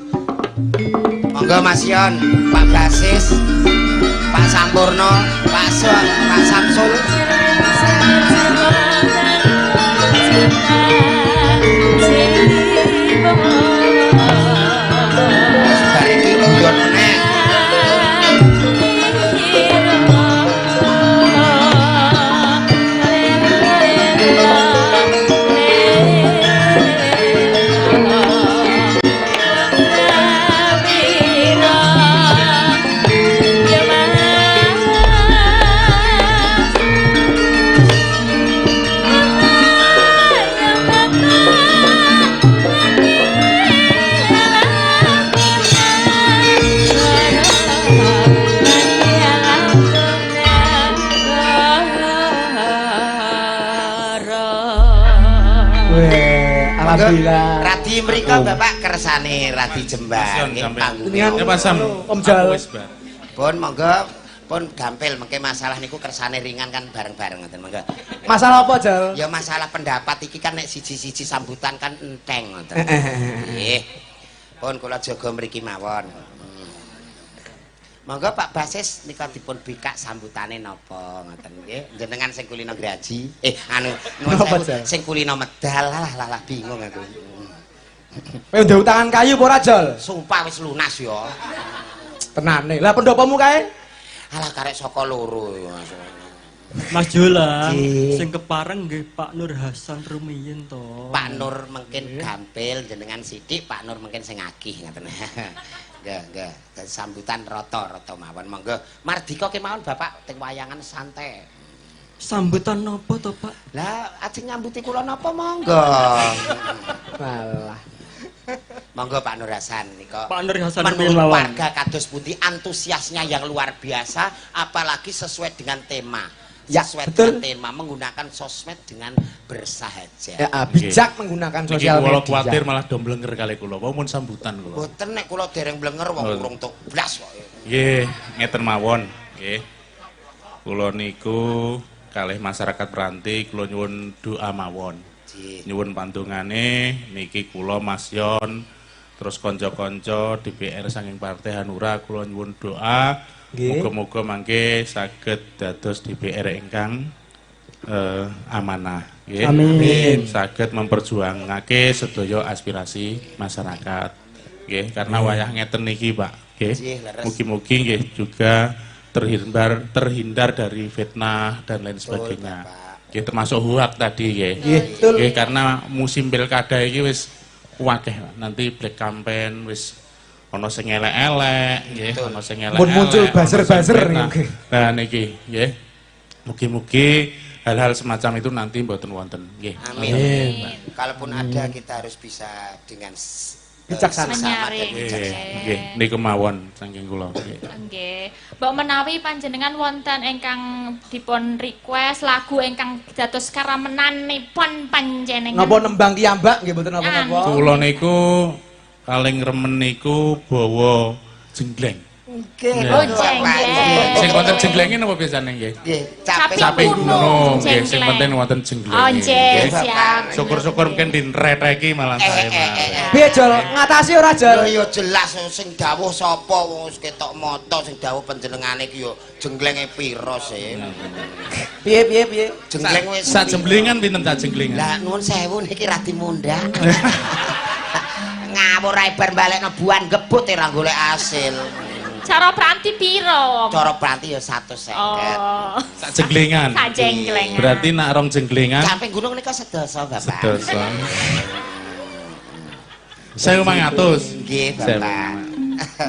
Monggo Mas Yon, Pak Basis, Pak Sampurno, Pak Samsul. Bariki guyon meneh. Alhamdulillah. Radi mriko Bapak kersane Radi Jembar nggih panggungan. Dengan Pak Sam, Om Jal. Pun monggo pun gampil mengke masalah niku kersane ringan kan bareng-bareng ngoten monggo. Masalah apa, Jal? Ya masalah pendapat iki kan nek siji-siji sambutan kan enteng ngoten. Nggih. Pun kula jaga mriki mawon. Monggo Pak Basis nika dipun bikak sambutane napa ngoten nggih. Jenengan sing kulino graji. Anu Napa, Jal? sing kulino medal lah bingung aku. Kowe ndek utangan kayu apa ora, Jal? Sumpah wis lunas ya. Tenane. Lah pendopomu kae? Alah karek saka loro ya. Mas Jola, Nggih. sing kepareng nggih Pak Nur Hasan rumiyin to. Pak Nur mungkin gampil jenengan sithik, Pak Nur mungkin sing agih ngoten. Nggih. Sambutan rata-rata mawon. Monggo mardika kemawon Bapak teng wayangan santai. Sambutan napa to, Pak? Lah ajeng nyambuti kula napa monggo. Walah. Monggo Pak Nur Hasan nika. Pak Nur Hasan menurut rumiyin mawon. warga kados pundi antusiasnya yang luar biasa apalagi sesuai dengan tema. Ya, Sesuai betul. dengan tema menggunakan sosmed dengan bersahaja. Ya, bijak menggunakan Niki sosial kula media. kuwatir malah do mblenger kali kula. Apa mun sambutan kula. Boten nek kula dereng blenger wong Oh. urung tok blas kok. Nggih, ngeten mawon, nggih. Kula niku kalih masyarakat Peranti kula nyuwun doa mawon. Nggih. Nyuwun pantungane niki kula Mas Yon terus kanca-kanca DPR saking Partai Hanura kula nyuwun doa Nggih. muga-muga mangke saged dados DPR ingkang amanah nggih. Amin. Saged memperjuangake sedaya aspirasi masyarakat. Nggih, karena wayah ngeten niki, Pak. Nggih. Nggih, leres. Mugi-mugi nggih juga terhindar dari fitnah dan lain sebagainya. Bapak. Nggih, termasuk huak tadi nggih. Nggih, betul. Nggih, karena musim pilkada iki wis akeh nanti black campaign wis ana sing elek-elek nggih, ana sing elek-elek. Mun muncul ana sing buzzer-buzzer fitnah. nggih. Nah niki nggih. Mugi-mugi hal-hal semacam itu nanti mboten wonten nggih. Amin. Kalaupun ada kita harus bisa dengan Bijaksana. seksama dan Menyaring. bijaksana. Nggih, niku mawon saking kula nggih. Nggih. Mbok menawi panjenengan wonten ingkang dipun request lagu ingkang dados karamenanipun panjenengan. Napa nembang kiyambak nggih mboten napa-napa. Kula niku paling remen niku bawa jenggleng. Nggih. Oh, jenggleng. Sing wonten jenglenge napa biasane nggih? Nggih, capek. Sapi Sapi gunung, gunung nggih, sing jenggleng. penting wonten jenglenge. Oh, nggih, nggih. siap. Syukur-syukur mungkin dinreteki malah saya malah. Piye Jol? Ngatasi ora Lho Jol? ya jelas sing dawuh sapa wong wis ketok mata sing dawuh panjenengane iki ya jenglenge pira sih. Piye? Jengleng wis Sak jemblingan pinten sak jenglingan? Lah nuwun sewu niki ra dimundak. Ngawur ae bar balekno buan gebut ora golek asil. Cara Pranti piro? Cara Pranti ya 150. Oh, Sak jenglingan. sak jenggleng. Berarti nak rong jenglingan Camping gunung nika sedoso, Bapak. sedoso. 1.500. Nggih, Bapak.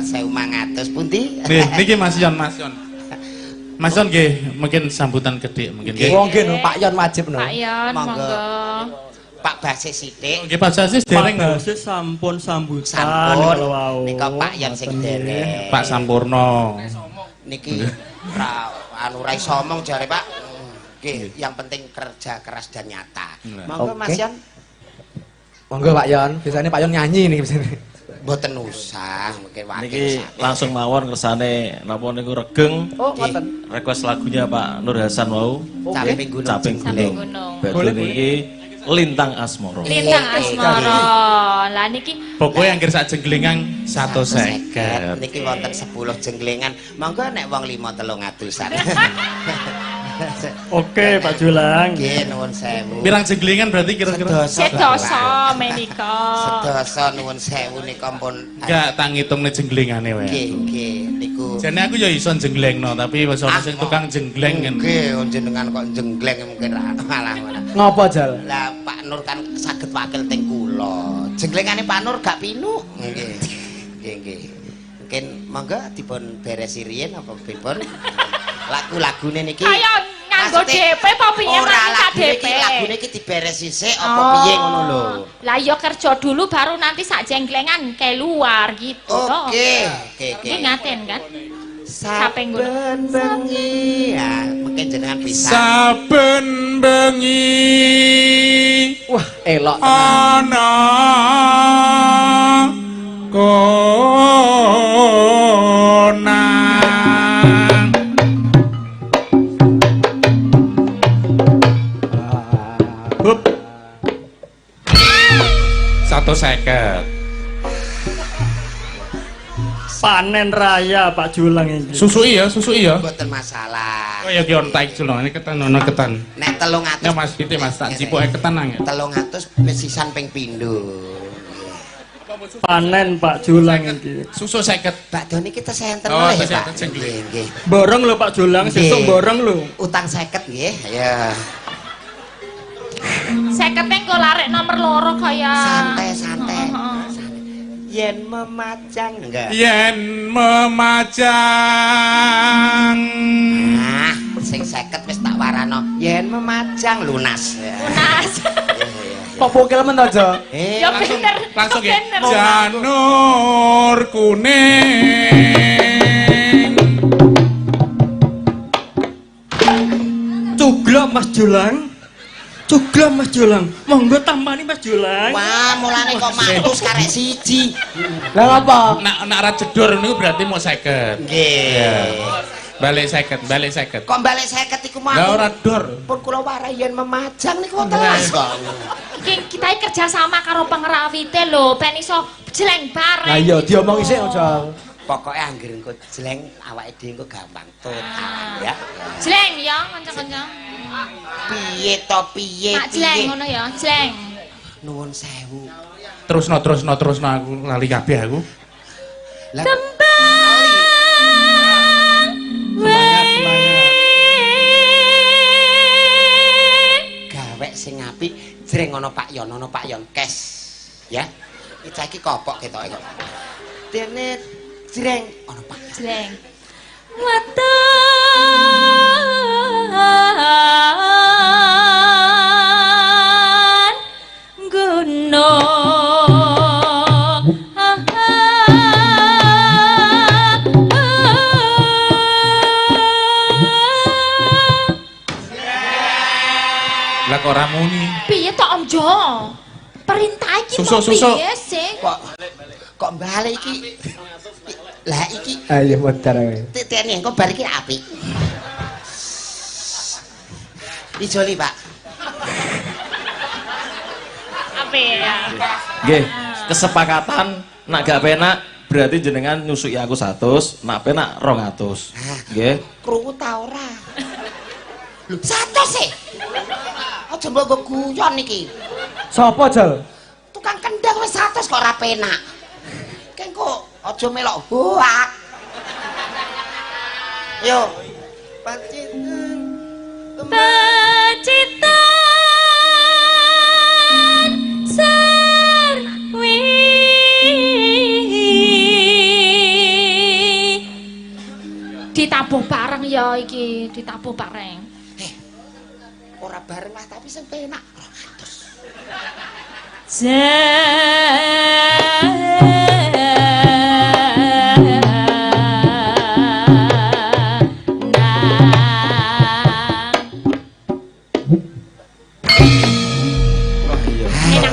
1.500 pundi? Nih, niki Mas Yon, Mas Yon. Mas Yon nggih, mungkin sambutan gede mungkin nggih. Wong nggih no, Pak Yon wajib no. Pak Yon, Monggo. monggo. Pak Basis sithik. Nggih Pak Jasis dereng Pak Basis sampun sambutan Sampun. kalau wau. Nika Pak Yon sing dereng. Pak Sampurno. Niki ra iso omong jare Pak. Nggih, yang penting kerja keras dan nyata. Monggo Oke. Mas Yon. Monggo Pak Yon, biasanya Pak Yon nyanyi nih biasanya. Mboten usah, mungkin wakil Niki sakit. langsung mawon kersane napa niku regeng Oh, ngoten. request lagunya Pak Nur Hasan wau Caping gunung. Caping Caping Gunung. gunung. Badhe niki Lintang Asmoro. Lintang Asmara. Lah niki Pokoknya yang sak jenglingan 150. Niki wonten 10 jenglengan. Monggo nek wong 5 300-an. Oke Pak Julang. Nggih nuwun sewu. Pirang jenglingan berarti kira-kira? sedoso menika. Sedasa nuwun sewu nika pun. Enggak tak ngitungne jenglingane wae. Nggih, nggih niku. Jane aku ya iso jenglengno, tapi wis ana sing tukang jengleng kan. Nggih, jenengan kok jengleng mungkin malah. Ngopo Jal? Lah Pak Nur kan saged wakil teng kula. Jenglengane Pak Nur gak pinu. Nggih. Nggih, nggih. Mungkin monggo dipun beresi riyen apa pripun? Lagu-lagune niki. Kaya nganggo Maksudnya, DP apa piye ora mati sak lagune DP? iki lagune iki diberesi sik apa piye ngono lho. Lah ya kerja dulu baru nanti sak jengklengan keluar gitu toh. Oke, oke, oke. Ini ngaten kan? Saben bengi. Ya, mungkin jenengan bisa. Saben bengi Wah, elok tenan. ana konang. Hup. 150. Panen raya Pak Julang iki. Susui ya. Mboten masalah. Oh ya ki ontak jelo, ini ketan ono ketan. Nek 300. Ya Mas Titi Mas tak cipuke ketan nang. 300 wis sisan ping pindho. Panen Pak Julang iki. Susu 50. Bakdo niki tesenten Oh, oleh tesenten, Pak. jengleng. Nggih, nggih. Borong lho Pak Julang, sesuk Nggih. borong lho. Utang 50 nggih. Ya. 50 engko larek nomor loro kaya. Santai, santai. Heeh. Yen memajang enggak? Yen memajang Nah, sing 50 wis tak warano. Yen memajang lunas. Lunas. Kok bokil men to, Jo? Ya bener. langsung ya ya. bener. Janur kuning. Cuglok Mas Julang. Cuglok Mas Julang. Monggo tambani Mas Julang. Wah, mulane kok matus karek siji. Lah ngapa? Nak ra jedor niku berarti mau 50. Nggih. Balik 50. Kok balik 50 iku mau? Lah ora dor. Pun kula warai yen memajang niku telas kok. Iki kita kerja sama karo pengerawite lho, ben iso jeleng bareng. Lah iya diomongi sik, Jo. Pokoke anggere engko jleng awake dhewe engko gampang total ya. Jeleng ya, kanca-kanca. Piye to piye Mak jeleng piye. ngono ya, jeleng. Nuwun sewu. Terusno aku lali kabeh aku. Lah gawek sing apik jreng ana Pak Yon kes. Ya. Iki saiki kopok ketoke kok. Dene jreng ana Pak Yon. Jeleng. Wetan gunung. Lah kok ora muni. Piye tok Om Jo? Perintah iki Susu, mau susu. piye sih? Kok balik iki? Lah iki Ayo modar kowe. titene engko bar iki apik. Ijoli, Pak. Apa ya? Nggih, kesepakatan nak gak penak berarti jenengan nyusui aku 100, nak penak 200. Nggih. Krungu ta ora? Lho, 100 sih. Aja mbok guyon iki. Sopo, Jal? Tukang kendang wis 100 kok ora penak. Kengko aja melok hoak. Yo. Pancitan. Pacitan. วิ ditabuh bareng ya iki, ditabuh bareng. Ora bareng lah tapi sing penak.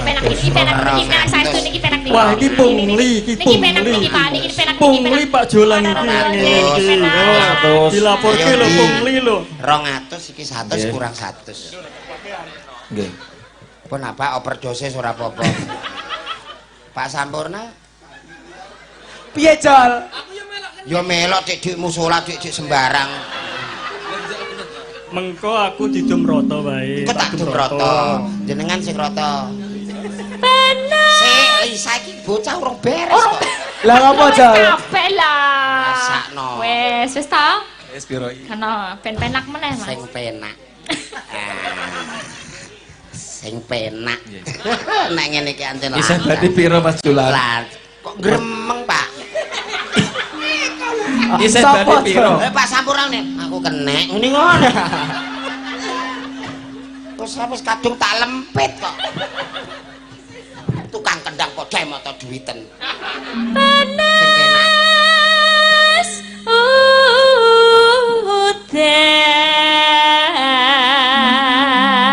Penak iki penak saestu niki penak niki. Wah, iki pungli, Niki penak niki Pak, niki penak Pungli Pak Jolang iki. Penak. Dilaporke lho pungli lho. 200 iki 100 Nggih. kurang 100. Nggih. Pun apa overdosis ora apa-apa. Pak Sampurna Piye, Jol? yo melok dik musala dik sembarang. Mengko aku didum rata wae. Kok tak dum rata. Jenengan sing rata. Lisa iki bocah urung beres kok. Lah ngopo, Jol? Kabeh lah. Rasakno. Wis ta? Wis piro iki? Kena ben penak meneh, Mas. Sing penak. Sing penak. Nek ngene iki anten Isih berarti piro Mas Jolang? Lah, kok gremeng, Pak? Isih Sopo, berarti piro? Pak Sampurna nih, aku kenek ngene ngono. Terus wis kadung tak lempit kok. Tukang kendang kok dhewe mata duwiten. Sing penak.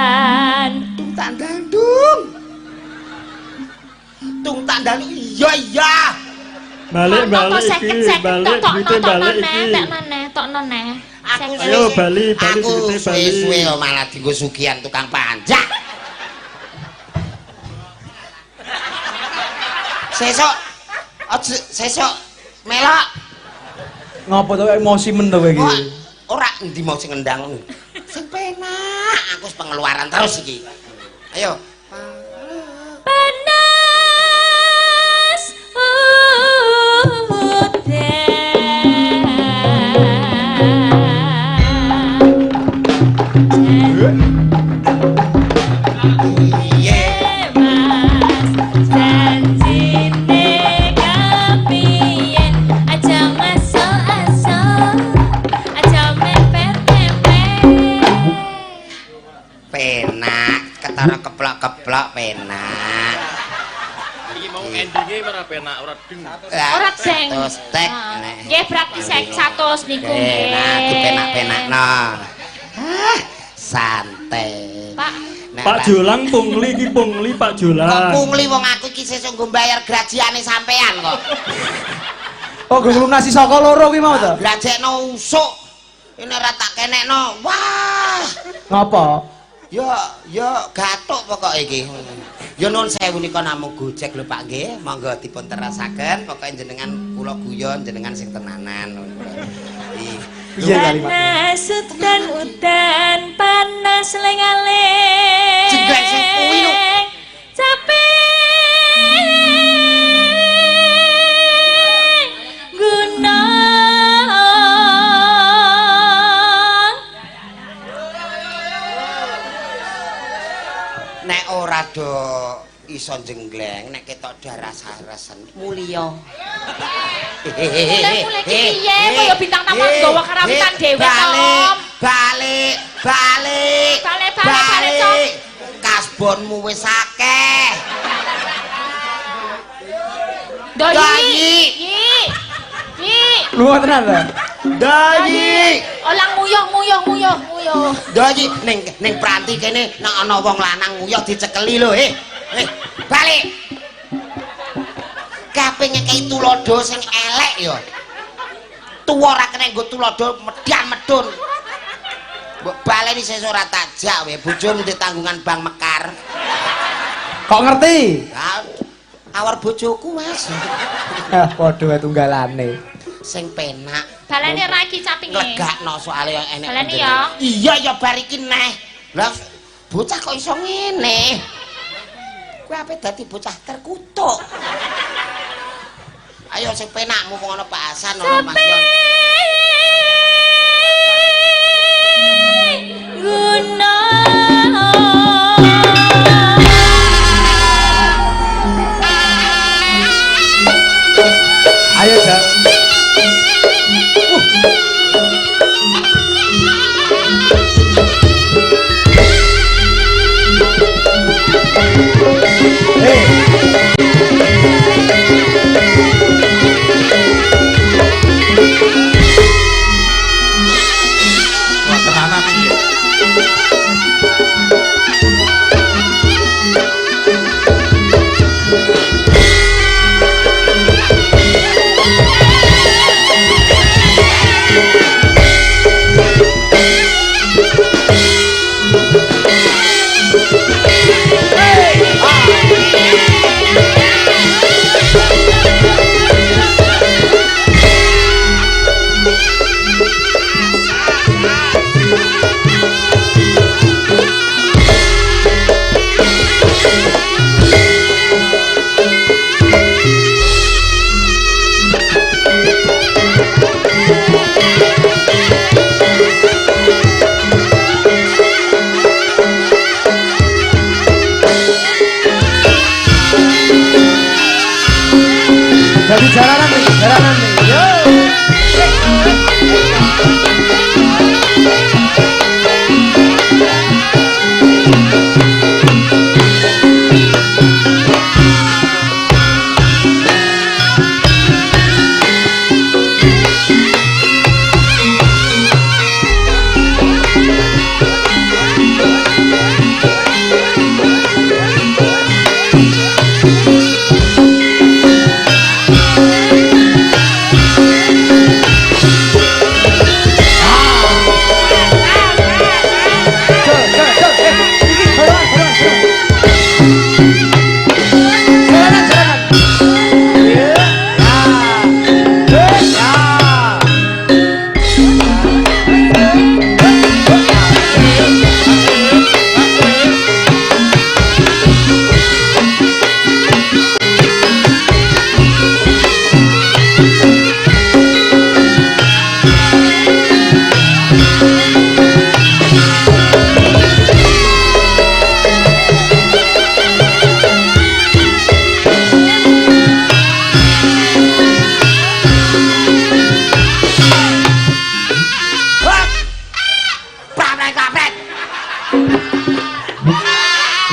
Udan. Tung tandang iya. Balik iki, balik duite balik iki. Tok neh. Ayo bali duite bali. Suwe-suwe malah dienggo sugihan tukang panjak. Sesok melok. Ngopo to emosi men to kowe iki? Kok ora endi mau sing ngendang. Sing penak, aku wis pengeluaran terus iki. Ayo. Panas udan. Iye. Mas janjine kapien aja masuk-asuk aja mepet-mepet. Penak, ketara keplok-keplok penak. Iki mau endinge ora penak, ora deng. Ora ceng. Terus tek. Nggih berarti 100 niku nggih. Penak, dipenak-penakno. Santai. Pak, Nek Pak Jolang pungli iki pungli Pak kok Jolang. pungli wong aku iki sesuk nggo bayar gajiane sampean kok. Oh, gue lunasi saka loro kuwi mau to? Grajekno usuk. Ini ora tak kenekno. Wah. Ngopo? Ya gatuk pokok iki. Ya nuwun sewu nika namung Gojek lho Pak nggih. Monggo dipun terasaken pokoke jenengan kula guyon jenengan sing tenanan. Piye kalimatnya? panas udan panas lengaling. Jeglek sing kuwi lho. Capek gunung. Nek ora do iso jenggleng nek ketok darah saresen mulya. Mulai piye kaya bintang tamu nggawa karawitan dhewe Tom. Balik. Tom. Kasbonmu wis akeh. Dayi. Lu tenan ta? Dayi. Olang nguyuh. Dayi ning pranti kene nek ana wong lanang nguyuh dicekeli lho, balik. Kabeh ngekeki tulodo sing elek ya. Tuwa ora kena nggo tulodo medhan medun. Mbok baleni sesuk ora tajak we bojomu di tanggungan Bank Mekar. Kok ngerti? Awar bojoku, Mas. Ah, padha wae tunggalane. Sing penak. Baleni ra iki capinge. Legakno soalé yang enek. Baleni ya. Iya ya bar iki neh. Lah bocah kok iso ngene. Kowe ape dadi bocah terkutuk. Ayo sing penak mumpung ana Pak Hasan ana Mas Yon. Ayo, Jal.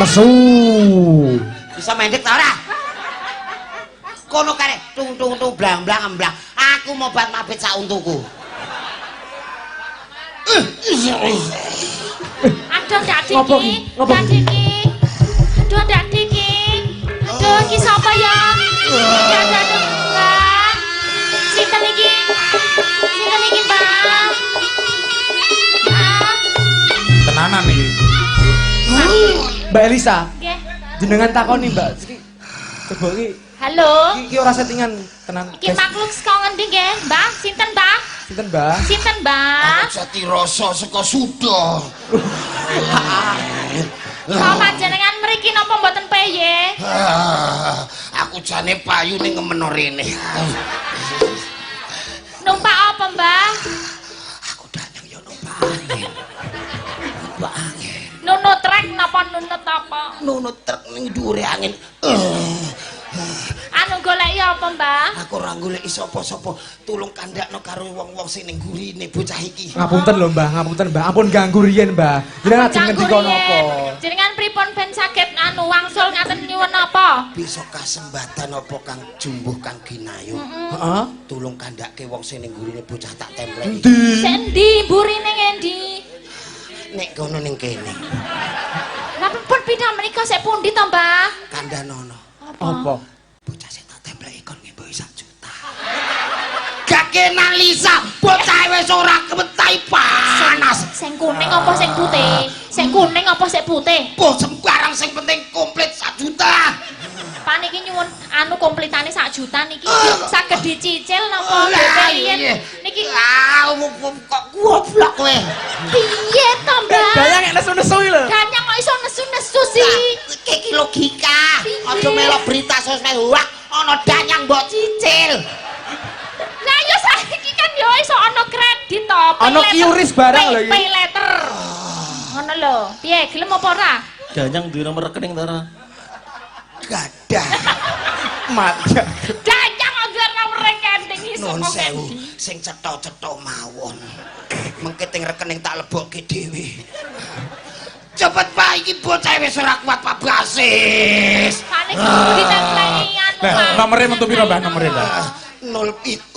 Nesu. Bisa mendek ta ora? Kono karek tung blang emblang. Aku mau bat mabit sak untuku. Aduh ndak Ngopo diki. ki? Ngopo Ndak ki? diki. Aduh ndak diki. Aduh iki sapa ya? Ya aduh. Mbak. Sinten iki? Sinten iki, Mbak? Ah, Tenanan iki. Mbak Elisa, nggih. jenengan takoni Mbak. Iki coba iki Halo. iki ora settingan tenan. Iki makhluk saka ngendi nggih, Mbak? Sinten, Mbak? Sinten Mbak? Sinten, Mbak? Jati rasa saka Suda. Kok panjenengan mriki napa mboten peye? Aku jane payu ning ngemeno rene. Numpak apa, Mbak? Aku danyang yo numpak angin. Numpak angin. Nunut trek napa nunut apa? Nunut truk ning dhuwure angin. Anu goleki apa, Mbak? Aku ora goleki sapa-sapa. Tulung kandakno karo wong-wong sing ning gurine bocah iki. Ngapunten lho Mbah, ngapunten Mbah. Ampun ganggu riyen Mbah. Jenengan ajeng ngendika Ganggu napa? riyen. Jenengan pripun ben saged anu wangsul ngaten nyuwun apa? Bisa kasembatan apa Kang Jumbuh Kang Ginayu. Heeh. Tulung kandhake wong sing ning gurine bocah tak templeki. Endi? Sik endi burine ngendi? Nek kono ning kene Lah pun pindah menika sik pundi to, Mbah? kandhanono. Apa? Bocah sing tak templeki kon ngemboi 1 juta. Gak kena Lisa, bocah wis ora kewetahi panas. Sing kuning apa sing putih? Sing kuning apa sing putih? Boh sembarang sing penting komplit 1 juta. Paniki nyuwun anu komplitane 1 juta niki saged dicicil napa Lah, DP iya. yen niki Kok goblok kowe. piye to, Mbah? Dayang nek nesu-nesu iki lho. Danyang kok iso nesu-nesu sih? Iki logika. Piye? Aja melok berita sosmed wah ana danyang mbok cicil. Lah ya saiki kan ya iso ana kredit to. Ana QRIS barang lho iki. Pay letter. Ngono lho. Piye gelem apa ora? Danyang duwe nomor rekening ta ora? Gadah. Mati. Danyang anggar nomor rekening iso Nun kok sewu ngendi? sing cetha-cetha mawon. Mengke ting rekening tak lebokke dhewe. Cepet Pak iki bocah wis ora kuat Pak Basis. Panik kudu ditempleki anu. Nah, Pak. nomere metu piro, Mbah? Nomere, Mbah? 07.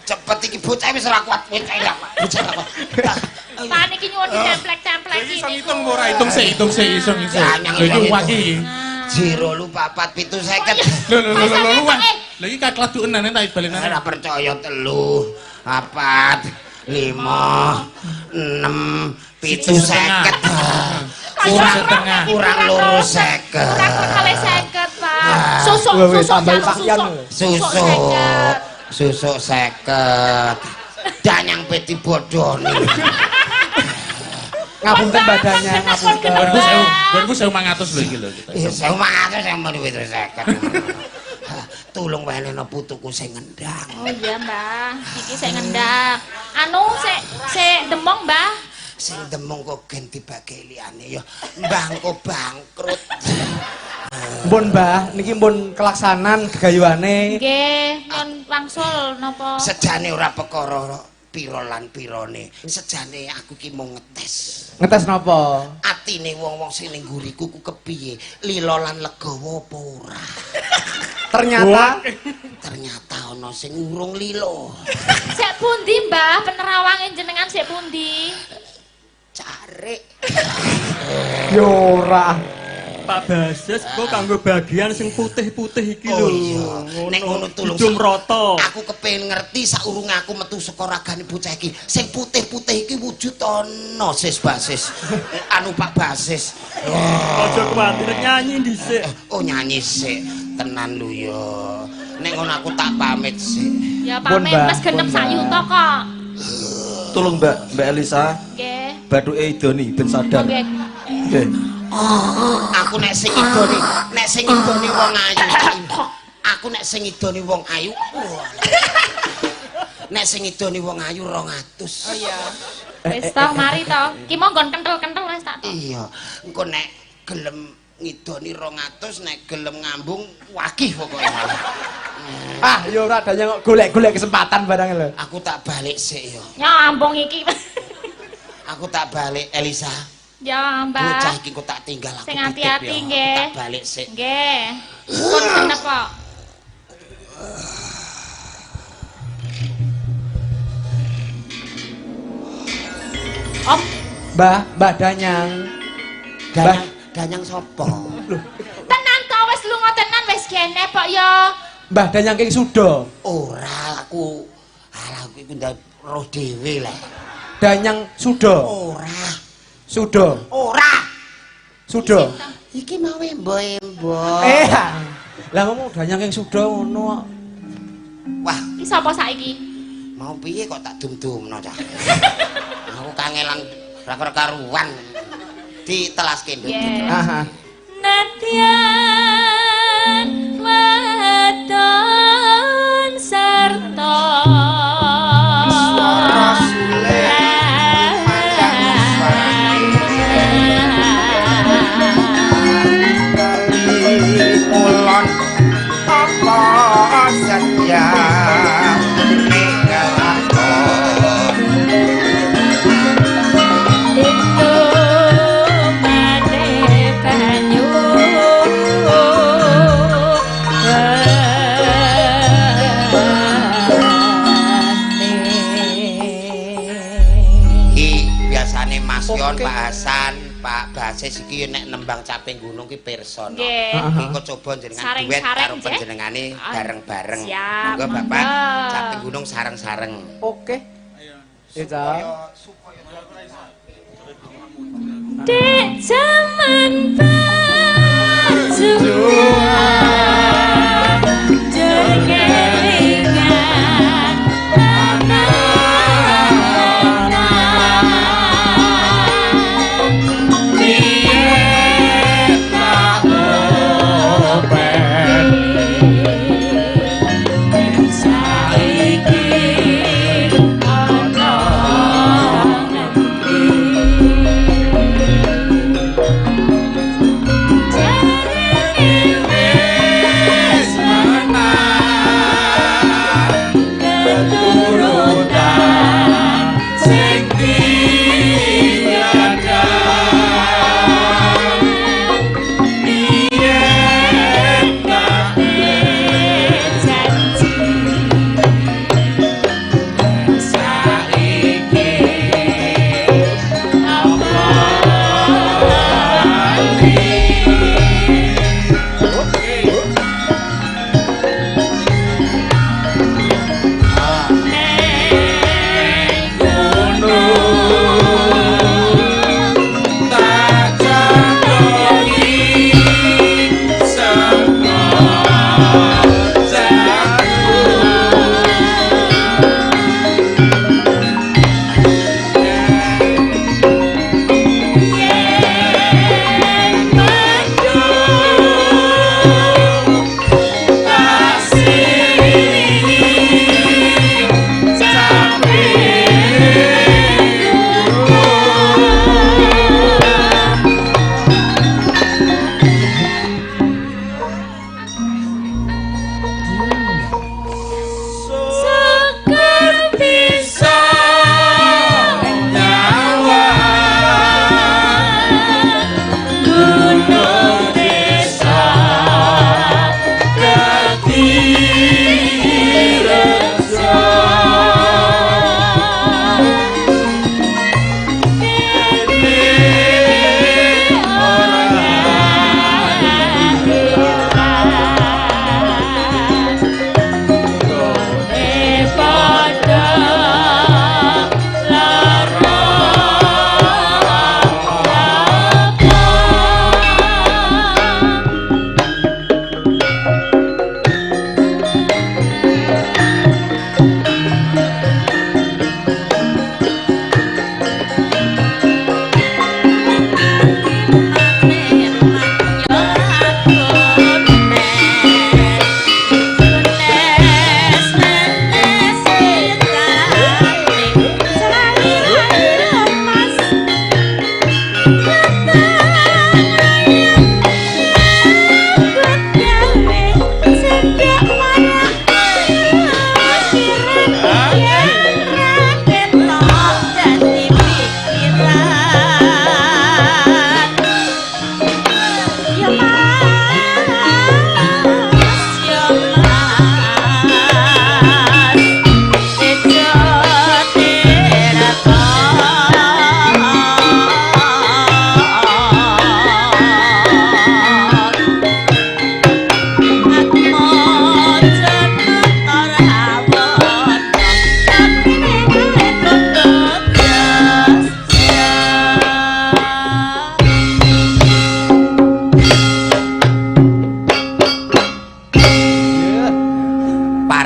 Cepet iki bocah wis ora kuat bocah ora kuat. Panik nyuwun ditemplek-templeki. Iso ngitung ora? Hitung sik, iso. Danyang Lho iki hitung. uwak iki. Jiro lu 44 Lho, wah. Lha iki kakladukane tak balenane. ora percaya 3 4 5 6 7 50 setengah. kurang loro 50 Kurang kali 50, Pak. Susuk, Wah, wis susuk, tambah jaluk pakaian susuk. lho. susuk 50 danyang peti bodoni Ngapunten badannya, ngapunten. 2500 lho iki lho kita. iya saya mangatus yang mau duit 50 tulung weneno putuku sing ngendang Oh iya, Mbah. Iki sik ngendak. Anu sik demong, Mbah. sing demung kok gen dibagi liyane ya mbangko bangkrut Mbon Mbah, niki mbon kelaksanan gegayuane. Nggih, nyun wangsul napa? sejane ora perkara pira lan pirane sejane aku ki mau ngetes Ngetes napa? atine wong-wong sing ning nguriku ku kepiye lila lan legawa apa ora Ternyata ternyata ana sing urung lila Sik pundi, Mbah? Penerawange jenengan sik pundi? carik yo ora. Pak Basis kok kanggo bagian sing putih-putih iki lho. Oh iya, nek ngono tulung Jum rata. aku kepengin ngerti saurunge aku metu saka ragane bocah iki sing putih-putih iki wujud ana sis Basis anu Pak Basis Aja kuwatir nyanyi dhisik. oh nyanyi sik tenan lho ya nek ngono aku tak pamit sik Ya Pun, pamit Mbah, Mas genep pun, sak Mbah. yuta kok. Tolong Mbak Elisa, Nggih. bathuke idoni ben sadar. Nggih. Nggih. aku nek sing idoni wong ayu aku nek sing idoni wong ayu nek sing idoni wong ayu 200 oh iya Wis to, mari to. Ki monggo kentel-kentel wis tak to. iya engko nek gelem ngidoni 200 nek gelem ngambung wagih pokoknya Ah, yo ora danya kok golek-golek kesempatan barang lho. aku tak balik sik ya Ya ampung iki. aku tak balik Elisa Ya, Mbak. Bocah iki kok tak tinggal aku. Sing titip hati-hati, ya. nggih. Tak balik sik. Nggih. Pun genep kok. Om, Mbah Danyang. Danyang sapa? tenan kok wis lunga tenan wis kene kok ya. Mbah Danyang King Suda. Ora aku. Alah aku iku ndak roh dhewe lah. Danyang Suda. Ora. Suda. Ora. Suda. Iki mau embo-embo. Lah ngomong Danyang King Suda ngono. Wah, Iki sapa saiki? mau piye kok tak dum-dumno cah. Aku kangelan ra karuan. Ditelaske nduk. Yeah. Aha. Nadyan wadon sarta Suara Sule mandang Kulon apa setia ninggal aku. itu mane banyu Iki biasane Mas Yon, Oke. Pak Hasan, Pak Basis iki nek nembang caping gunung ki pirsa. Nggih. Iki kok coba jenengan duet Sareng-sareng, karo Jeh. panjenengane Ah, bareng-bareng. siap, Monggo Bapak monggo. caping gunung sareng-sareng. Oke. Ya, Cak. Dek zaman berjuang jegelingan anak-anak biar tak open saiki ana negeri jarene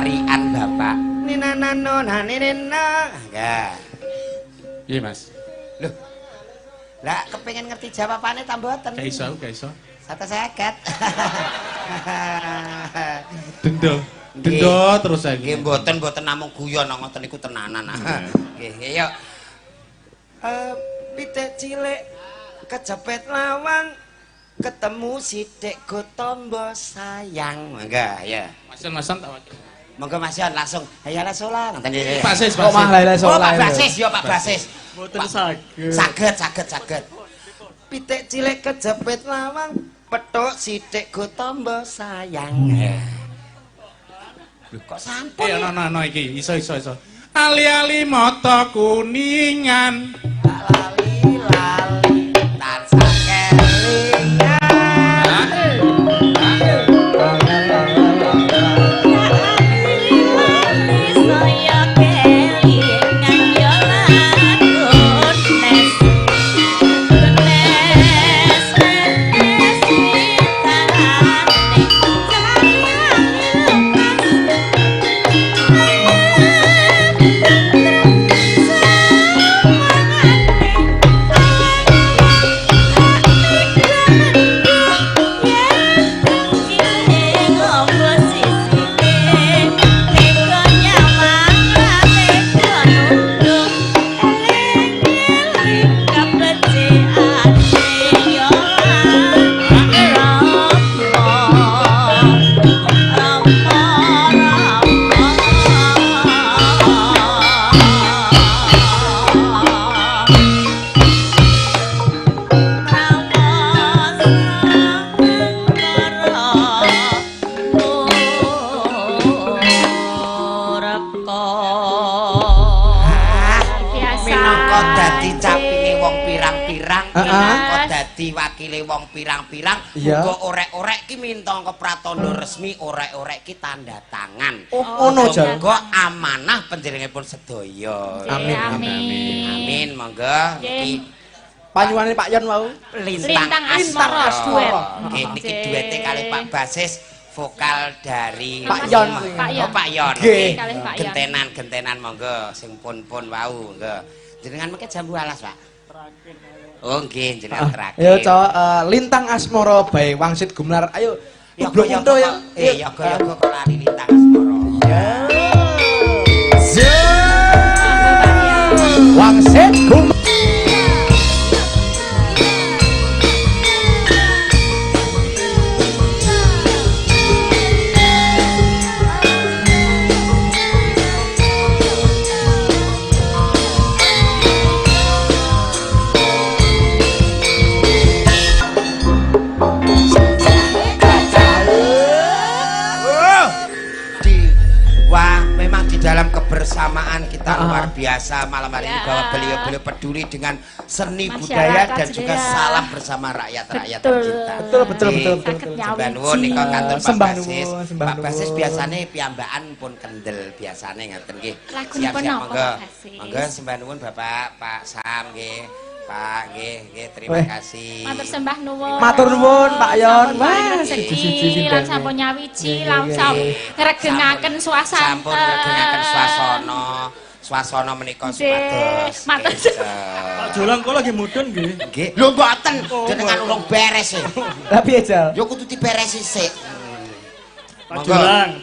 tarian Bapak. Ninanano naninena. Ya. Iya Mas. Loh. Lah kepengin ngerti jawabane ta mboten? Gak iso, gak iso. 150. Denda. Denda terus saya. Nggih mboten namung guyon ngoten niku tenanan. Nggih, yo. Pitik cilik kejepit lawang ketemu sithik go tombo sayang. Mangga ya. Masan tak wakil. Monggo Mas Yon langsung hayala sola ngoten nggih. Basis, Kok mah lele Oh, sola. Pak Basis yo Pak Basis. Mboten saged. Saged. Pitik cilik kejepit lawang petuk sithik go tombo sayang. Kok sampun Iya, no iki, iso. Ali-ali mata kuningan. lali tansah kelingan. Wakile wong pirang-pirang muga orek-orek ki minta ke pratandha resmi orek-orek ki tanda tangan. Ono Jal. Muga amanah panjenenganipun sedaya. Amin monggo iki Panyuwane Pak Yon mau. Lintang Asmara duet. Nggih niki duete kali Pak Basis vokal dari Pak Yon. Pak Yon. Nggih. Gentenan monggo sing pun wau monggo. Jenengan mengke jambu alas Pak. Oh nggih jenengan terakhir. Ayo Cok, Lintang Asmara bae Wangsit Gumelar. Ayo. Blok untu ya. Yoga kok lari Lintang Asmara. Wangsit Gumelar. Dalam kebersamaan kita luar biasa malam hari ini bahwa beliau peduli dengan seni budaya dan juga salam bersama rakyat-rakyat tercinta. Betul. Sembah nuwun nika kantor Pak Sembah Basis. nuwun. Pak Basis biasanya piyambakan pun kendel biasanya ngaten nggih. Siap-siap napa, monggo. Pak Basis? Monggo sembah nuwun Bapak Pak Sam nggih. Pak nggih terima kasih. Matur sembah nuwun. Matur nuwun Pak Yon. Wah, rezeki lan sampun nyawiji langsung ngregengaken suasana. Sampun ngregengaken suasana menika supados. Matur. Pak Jolang kok lagi mudun nggih. Nggih. Lho mboten, jenengan urung beres e. Lah piye Jal? Yo kudu diberesi sik. Pak Jolang.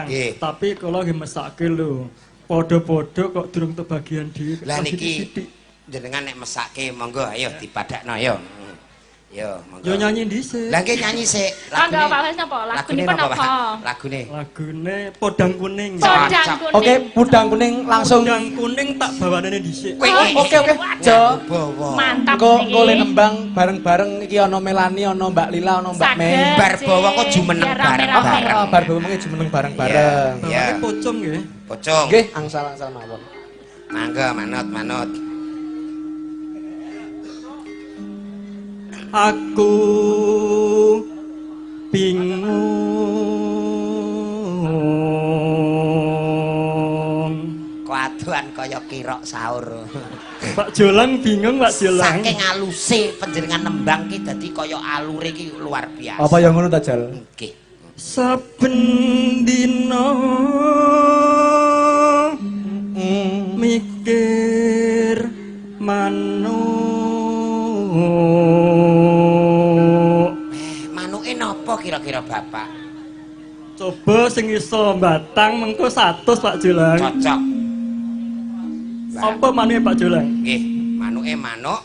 Nggih. Tapi kalau lagi mesake lho. Padha-padha kok durung kebagian dhewe. Lah niki jenengan nek mesake monggo ayo dipadakno yo. Yo monggo. Yo nyanyi dhisik. Lah nggih nyanyi sik. Monggo Pak Wes napa? Lagunipun napa? Lagune. Lagune Podang Kuning. Podang Kuning. Oke, Pudang Kuning langsung. Podang Kuning tak bawane dhisik. Oke. Jo. Mantap Engko le nembang bareng-bareng iki ana Melani, ana Mbak Lila, ana Mbak Mei. Bar bawa kok jumeneng bareng-bareng. Bar bawa jumeneng bareng-bareng. Ya. Bawane pocong nggih. Pocong. Nggih, angsal-angsal mawon. Mangga manut. Aku bingung Kuaduan kaya kirok sahur. Pak Jolang bingung Pak Jolang. Saking aluse panjenengan nembang ki dadi kaya alure ki luar biasa. Apa yang ngono ta Jal? Nggih. Saben dina Bapak. Coba sing iso batang mengko 100 Pak Jolang. Cocok. Apa maneh Pak Jolang? Nggih, manuke manuk.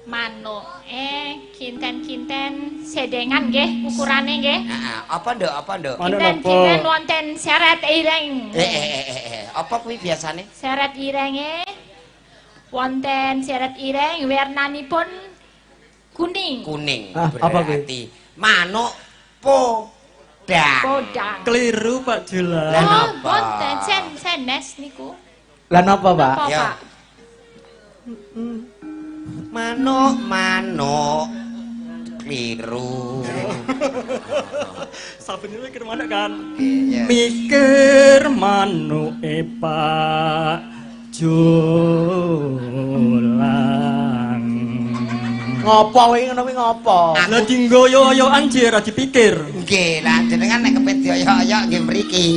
Manuk, kinten-kinten sedengan nggih ukurane nggih. Heeh, apa nduk, apa nduk? Manuk Kinten-kinten napa? wonten seret ireng. Apa kuwi biasane? Seret irenge wonten seret ireng wernanipun kuning. Kuning. Ah, apa kuwi? Berarti manuk podang. Podang. Keliru Pak Jolang. Lah, Oh, napa? wonten senes niku. Lah napa, Pak? Napa, Ya. Pak? Manuk keliru. Saben iki mikir manuk kan. Iya. Mikir manuke Pak Jolang. Ngopo kuwi ngono kuwi ngopo? Lah dinggo yo-yoan jek ora dipikir. Nggih, lah jenengan nek kepet dioyok-oyok nggih mriki.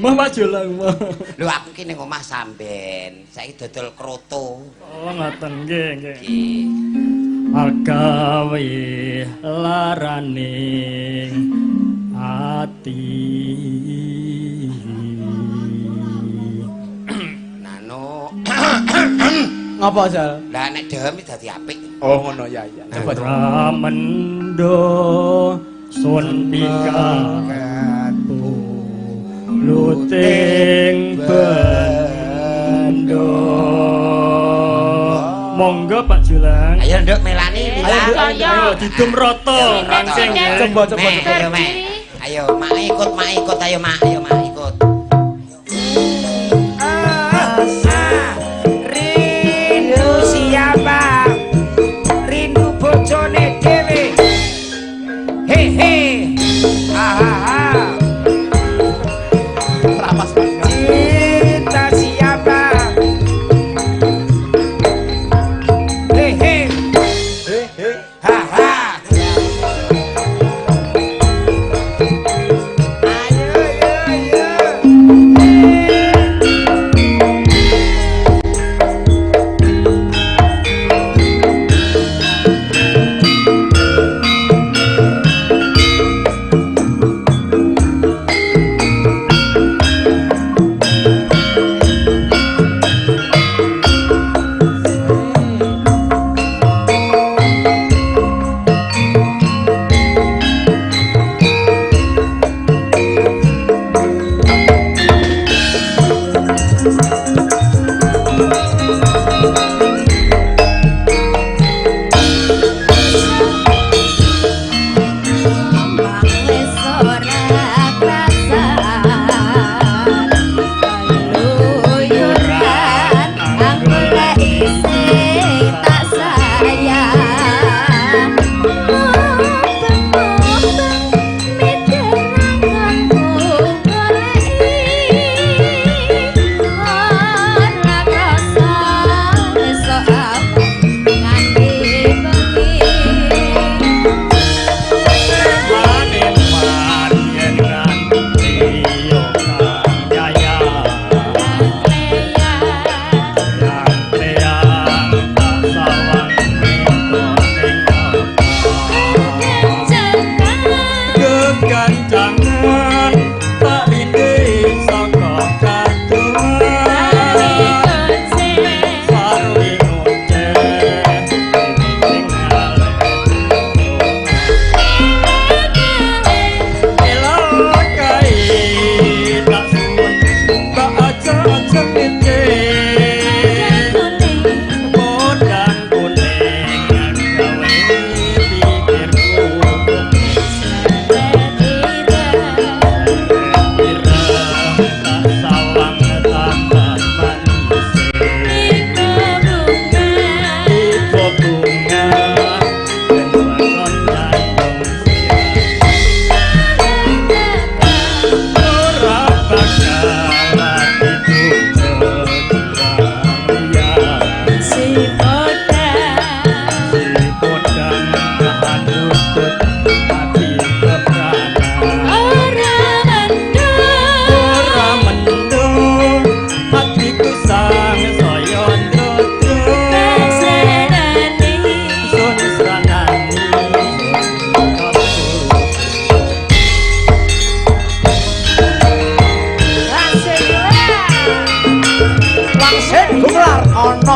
Mah Pak Jolang mah. Lho aku ki ning omah samben, saiki dodol kroto. Oh ngoten nggih nggih. Nggih. Agawe laraning ati. Nano. Ngopo, Sal? Lah nek dhewe dadi apik. Oh, ngono ya ya. Coba coba. Ramendo sun pikantu luting bendo. Monggo Pak Jolang. Ayo nduk melani Ayo, Nduk, lila. ayo. Ayo didum rata rancing Kinten-kinten. nggih. Coba coba Mek, coba. ayo mek. Ayo mak ikut, ayo mak ikut. Rindu siapa? Rindu bojone dhewe. He he. Rapas banget. Cinta siapa? He he. Ha ha. Ayo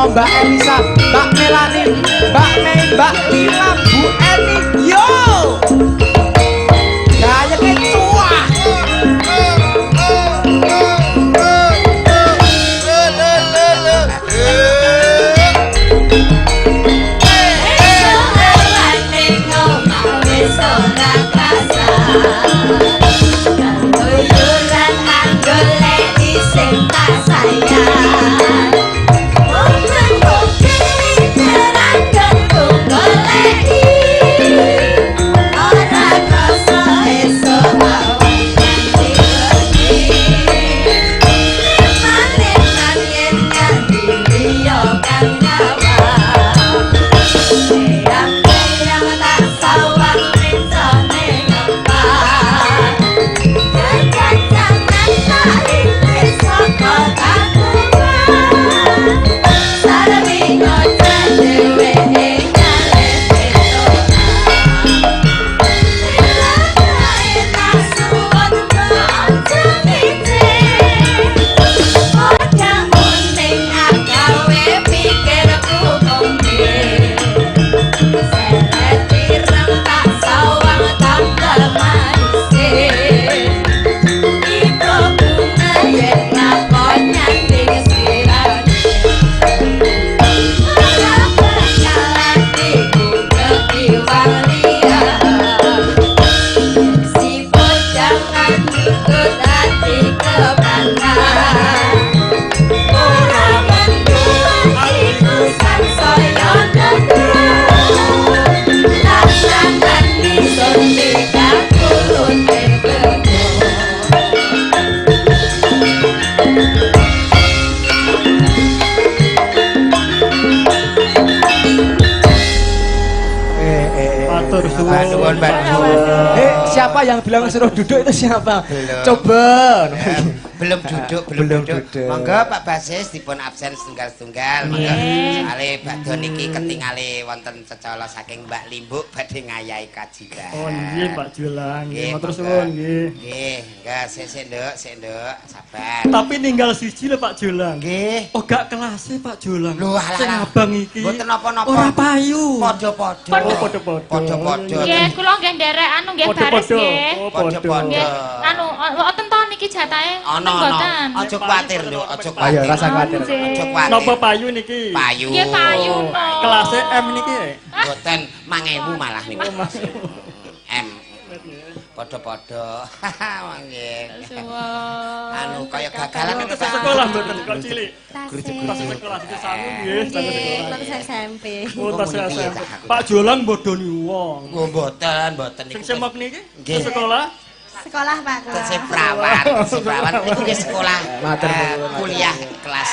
Mbak Elisa, Mbak Melani, Mbak Mei, Mbak Lila, Bu Eni. Yo! Gaya ketua. Siapa yang bilang suruh duduk itu siapa? Belum. Coba. Belum duduk, belum duduk. Monggo Pak Basis dipun absen setunggal-setunggal. Monggo. Soale badhe niki ketingale wonten cecala saking Mbak Limbuk badhe ngayahi kajian. Oh nggih Pak Jolang, Nggih, matur monggo. suwun nggih. Nggih, enggak sik Nduk, sabar. Tapi ninggal siji lho Pak Jolang. Nggih. Oh gak kelasnya Pak Jolang. Lho, alah, Sing alah. abang iki. Mboten napa-napa. Ora payu. Padha-padha. Oh, padha-padha. Padha-padha. Nggih, kula nggih nderek anu nggih baris nggih. Oh, Padha-padha. Nggih, anu wonten to niki jatahe? Ana Mboten. aja kuwatir Nduk, aja Ayo kuwatir. rasa khawatir. Aja kuwatir. Napa payu niki? Payu. Nggih payu no. Kelasnya M niki. Mboten 5.000 malah niku. M. Padha-padha. Nggih. Suwun. Anu kaya gagalan Itu sekolah mboten kok cilik. Guru-guru. Tas sekolah itu sanu nggih, tas sekolah. Terus SMP. Oh, tas SMP. Pak Jolang bodoni wong. Oh, mboten Sing niku. semak niki Nggih. sekolah. Sekolah Pak. Tesih prawan niku nggih sekolah. Matur nuwun. Kuliah kelas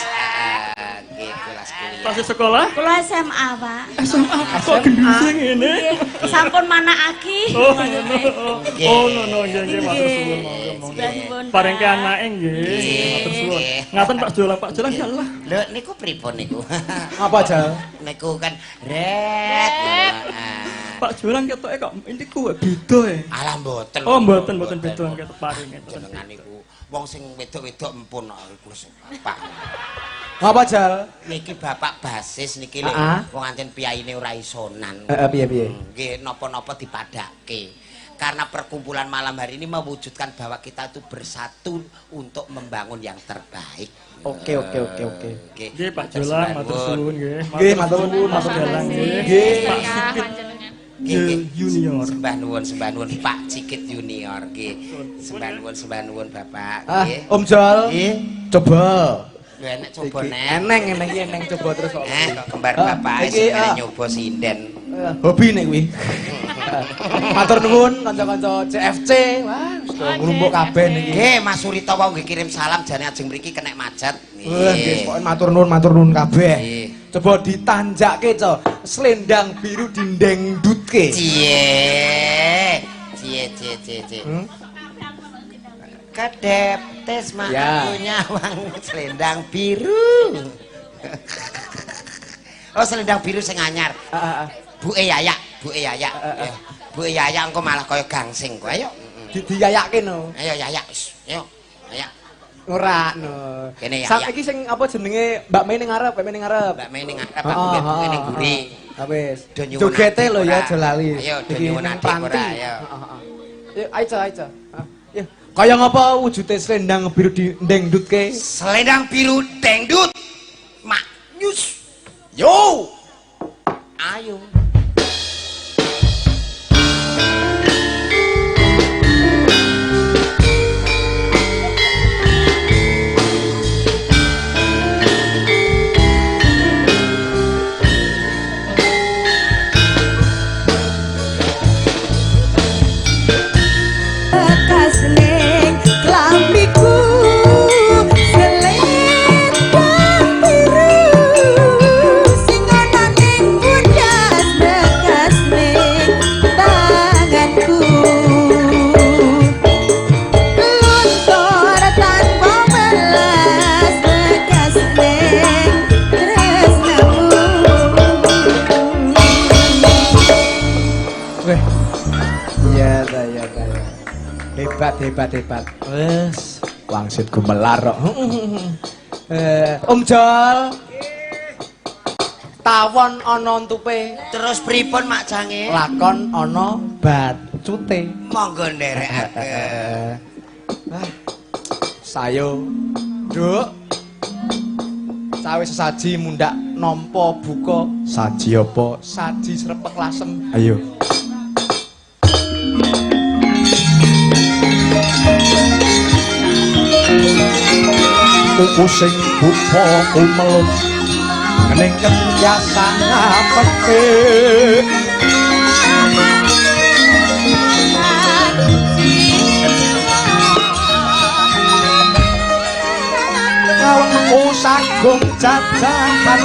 nggih kelas kuliah. Tas sekolah. Kula SMA Pak. SMA kok genduse ngene. Sampun manakake. Oh, ngono nggih matur suwun monggo. Parengke anake nggih. Matur suwun. Ngaten Pak Jolang galah. Lho niku pripun niku? Apa aja? Niku kan ret. Pak Jolang ketoke kok niku beda e. Alah mboten. Oh, mboten beda ketok paringe. Jenengan niku wong sing wedok-wedok empun iku Pak. Apa Jal? Niki Bapak Basis niki lho wong anten piyaine ora isonan. Piye? Nggih napa-napa dipadake. Karena perkumpulan malam hari ini mewujudkan bahwa kita itu bersatu untuk membangun yang terbaik. Oke. Nggih Pak Jolang matur suwun nggih. Nggih, matur nuwun, Mas matur Jolang nuwun. nggih. Nggih. Pak Ya, Sikit panjenengan. Junior. Sembah nuwun Pak Cikit Junior nggih. Sembah nuwun Bapak nggih. Om Jal. Nggih. Coba. Lho enek coba Iki nek. eneng coba terus kok. Kembar Bapak iki, sing nyoba sinden. Hobi nek kuwi. Matur nuwun kanca-kanca CFC. Wah, nglumpuk kabeh niki. Nggih, Mas Surito wae nggih kirim salam jane ajeng mriki kena macet. Wah, nggih, pokoke matur nuwun kabeh. Nggih. Coba ditanjakke, Co. Selendang biru dindengdutke. Cie. Kedep tes mah Ya. aku nyawang selendang biru. Oh, selendang biru sing anyar. Bu Yaya. Bu Yaya engko malah kaya gangsing kowe ayo. Diyayakke no. Ayo Yaya, ayo. Yaya. Ngurakno. Kene ya. Sak iki sing apa jenenge Mbak Mei ning ngarep, Mbak Mei ning ngarep. Mbak Mei ning ngarep aku mbek ning guri. Ha wis. Do nyuwun Jogete adik lho ya ora. aja lali. Ayo, do Iki nyuwun ning adik Pranti. ora, ayo. Yuk, aja. Ya. Kaya ngapa wujude selendang biru di ndengdutke? Selendang biru dangdut. Mak nyus. Yo. Ayo. Bekas ning klambiku selendang biru sing ana ning bundas bekas ning tanganku luntur tanpa belas bekas ning tresnamu. Weh. Iya ta. Hebat. Wes, wangsit gumelar kok. Om Jol. Tawon ana entupe, Terus pripun Mak Jange? lakon ana bacute. Monggo nderekake. Sayo. Nduk. Sawise sesaji mundak nampa buka. Saji apa? Saji srepeg lasem. Ayo. Kuku sing buka kumelut ngening ketiasan apeke Ngawengku sagung jajahan